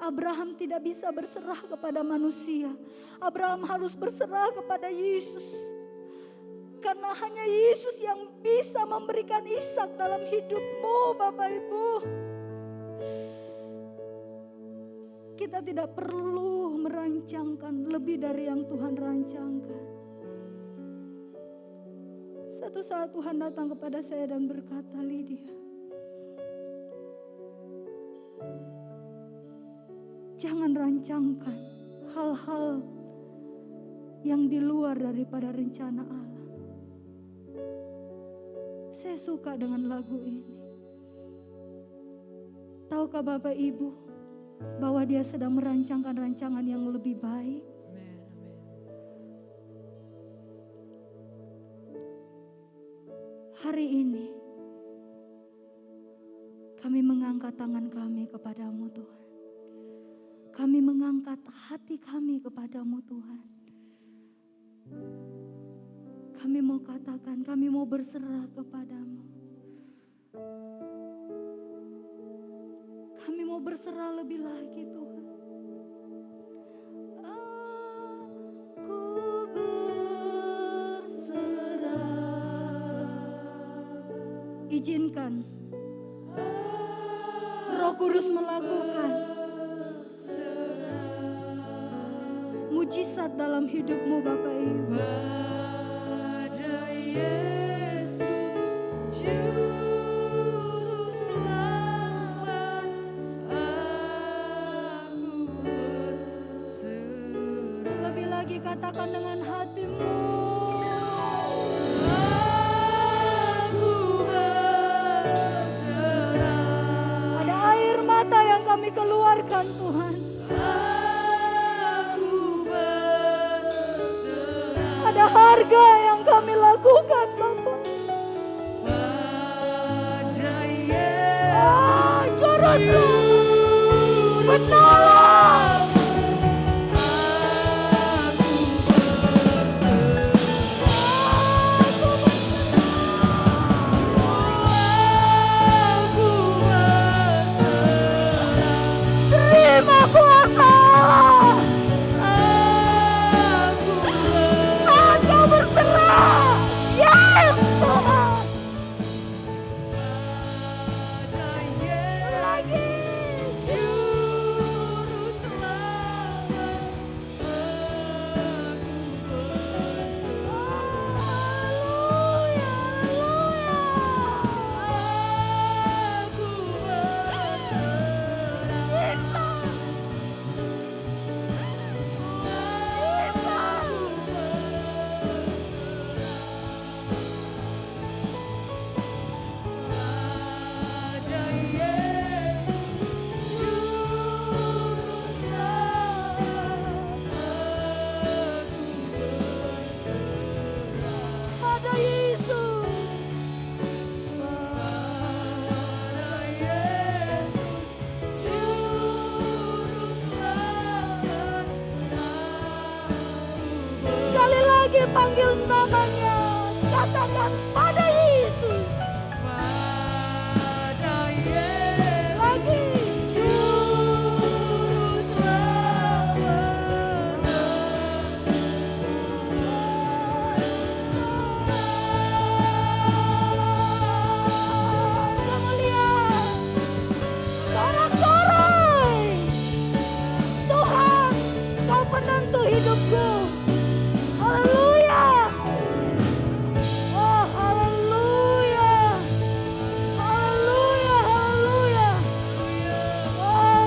S6: Abraham tidak bisa berserah kepada manusia. Abraham harus berserah kepada Yesus. Karena hanya Yesus yang bisa memberikan Ishak dalam hidupmu Bapak Ibu. Kita tidak perlu merancangkan lebih dari yang Tuhan rancangkan. Satu saat Tuhan datang kepada saya dan berkata, Lydia, jangan rancangkan hal-hal yang di luar daripada rencana Allah. Saya suka dengan lagu ini. Tahukah Bapak Ibu bahwa Dia sedang merancangkan rancangan yang lebih baik? Hari ini kami mengangkat tangan kami kepadamu Tuhan. Kami mengangkat hati kami kepadamu Tuhan. Kami mau katakan, kami mau berserah kepadamu. Kami mau berserah lebih lagi Tuhan. Aku berserah. Izinkan Roh Kudus melakukan mujizat dalam hidupmu Bapak Ibu. Lebih lagi katakan dengan hatimu. Ada air mata yang kami keluarkan Tuhan. Ada harga yang kami lakukan Bapak. Jurus penolong. Terima kuasa. Saat kau berserah. Yes Tuhan. Lagi. panggil namanya. Katakan pada Yesus.
S4: Pada Yesus.
S6: Lagi.
S4: Juru selamat.
S6: Kamu lihat. Sorak-sorai. Tuhan, Kau penentu hidupku. Haleluya. Oh, haleluya. Haleluya, haleluya. Oh,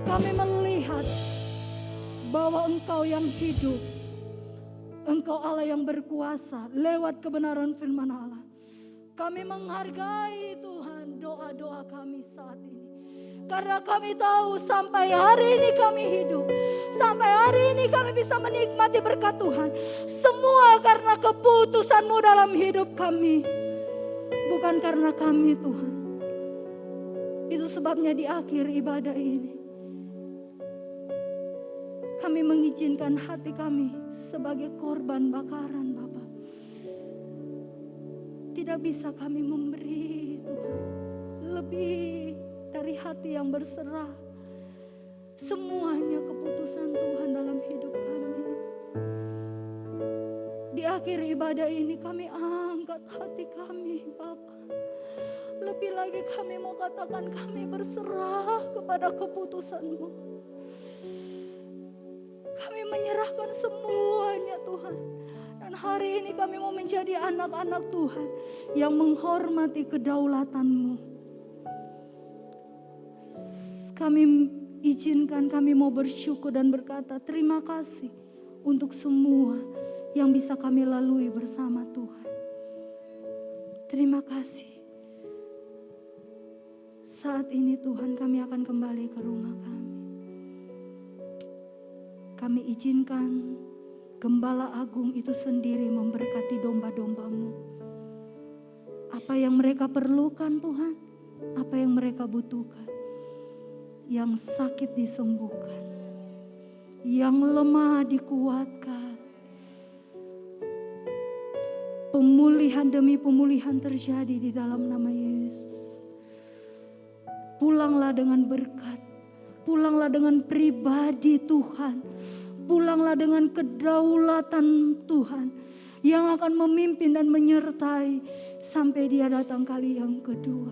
S6: kami melihat bahwa Engkau yang hidup. Engkau Allah yang berkuasa lewat kebenaran firman Allah. Kami menghargai Tuhan doa-doa kami saat ini. Karena kami tahu sampai hari ini kami hidup. Sampai hari ini kami bisa menikmati berkat Tuhan. Semua karena keputusan-Mu dalam hidup kami. Bukan karena kami Tuhan. Itu sebabnya di akhir ibadah ini. Kami mengizinkan hati kami sebagai korban bakaran Bapa. Tidak bisa kami memberi Tuhan lebih dari hati yang berserah. Semuanya keputusan Tuhan dalam hidup kami. Di akhir ibadah ini kami angkat hati kami Bapa. Lebih lagi kami mau katakan kami berserah kepada keputusan-Mu. Kami menyerahkan semuanya Tuhan. Dan hari ini kami mau menjadi anak-anak Tuhan yang menghormati kedaulatan-Mu. Kami izinkan, kami mau bersyukur dan berkata terima kasih untuk semua yang bisa kami lalui bersama Tuhan. Terima kasih. Saat ini Tuhan kami akan kembali ke rumah kami. Kami izinkan Gembala Agung itu sendiri memberkati domba-domba-Mu. Apa yang mereka perlukan Tuhan, apa yang mereka butuhkan. Yang sakit disembuhkan, yang lemah dikuatkan. Pemulihan demi pemulihan terjadi di dalam nama Yesus. Pulanglah dengan berkat, pulanglah dengan pribadi Tuhan. Pulanglah dengan kedaulatan Tuhan yang akan memimpin dan menyertai sampai Dia datang kali yang kedua.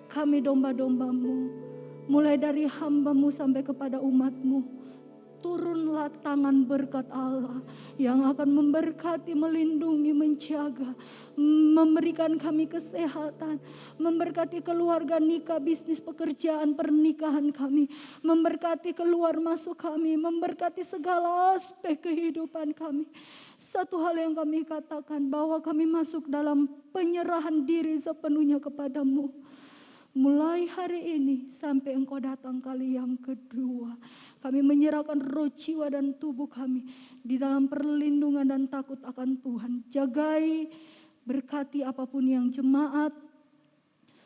S6: Kami domba-domba-Mu, mulai dari hamba-Mu sampai kepada umat-Mu. Turunlah tangan berkat Allah yang akan memberkati, melindungi, menjaga, memberikan kami kesehatan, memberkati keluarga, nikah, bisnis, pekerjaan, pernikahan kami, memberkati keluar masuk kami, memberkati segala aspek kehidupan kami. Satu hal yang kami katakan bahwa kami masuk dalam penyerahan diri sepenuhnya kepadamu. Mulai hari ini sampai Engkau datang kali yang kedua. Kami menyerahkan roh, jiwa dan tubuh kami di dalam perlindungan dan takut akan Tuhan. Jagai, berkati apapun yang jemaat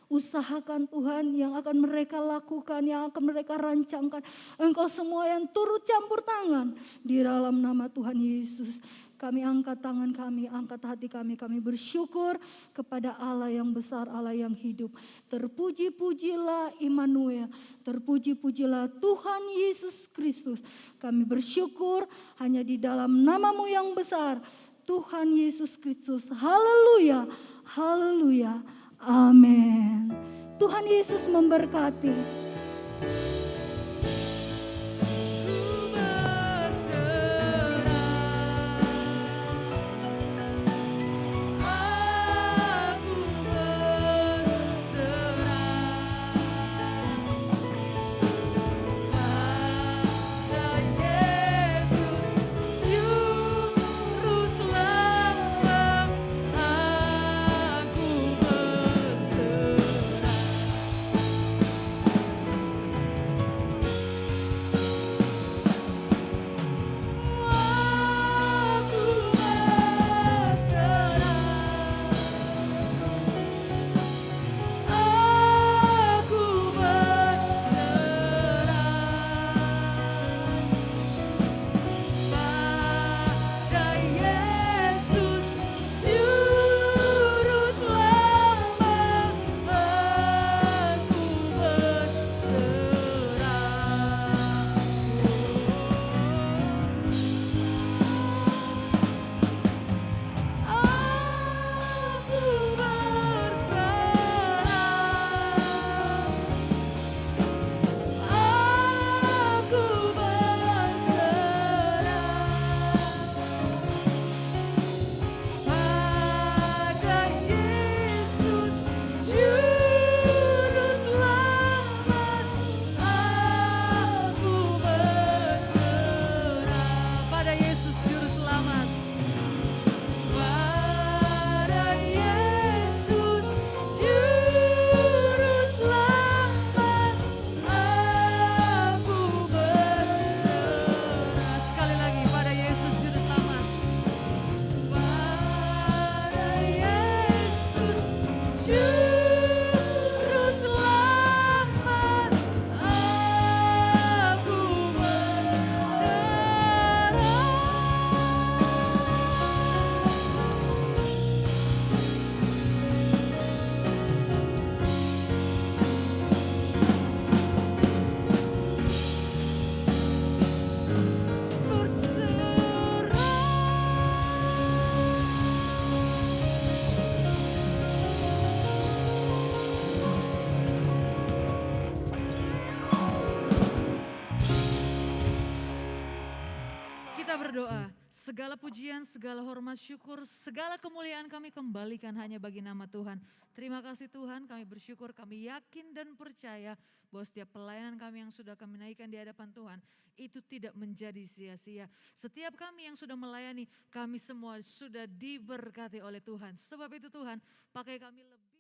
S6: usahakan Tuhan, yang akan mereka lakukan, yang akan mereka rancangkan. Engkau semua yang turut campur tangan di dalam nama Tuhan Yesus. Kami angkat tangan kami, angkat hati kami bersyukur kepada Allah yang besar, Allah yang hidup. Terpuji-pujilah Immanuel, terpuji-pujilah Tuhan Yesus Kristus. Kami bersyukur hanya di dalam nama-Mu yang besar, Tuhan Yesus Kristus. Haleluya, haleluya, amin. Tuhan Yesus memberkati.
S4: berdoa, segala pujian, segala hormat, syukur, segala kemuliaan kami kembalikan hanya bagi nama Tuhan. Terima kasih Tuhan, kami bersyukur, kami yakin dan percaya bahwa setiap pelayanan kami yang sudah kami naikkan di hadapan Tuhan, itu tidak menjadi sia-sia. Setiap kami yang sudah melayani, kami semua sudah diberkati oleh Tuhan. Sebab itu Tuhan, pakai kami lebih.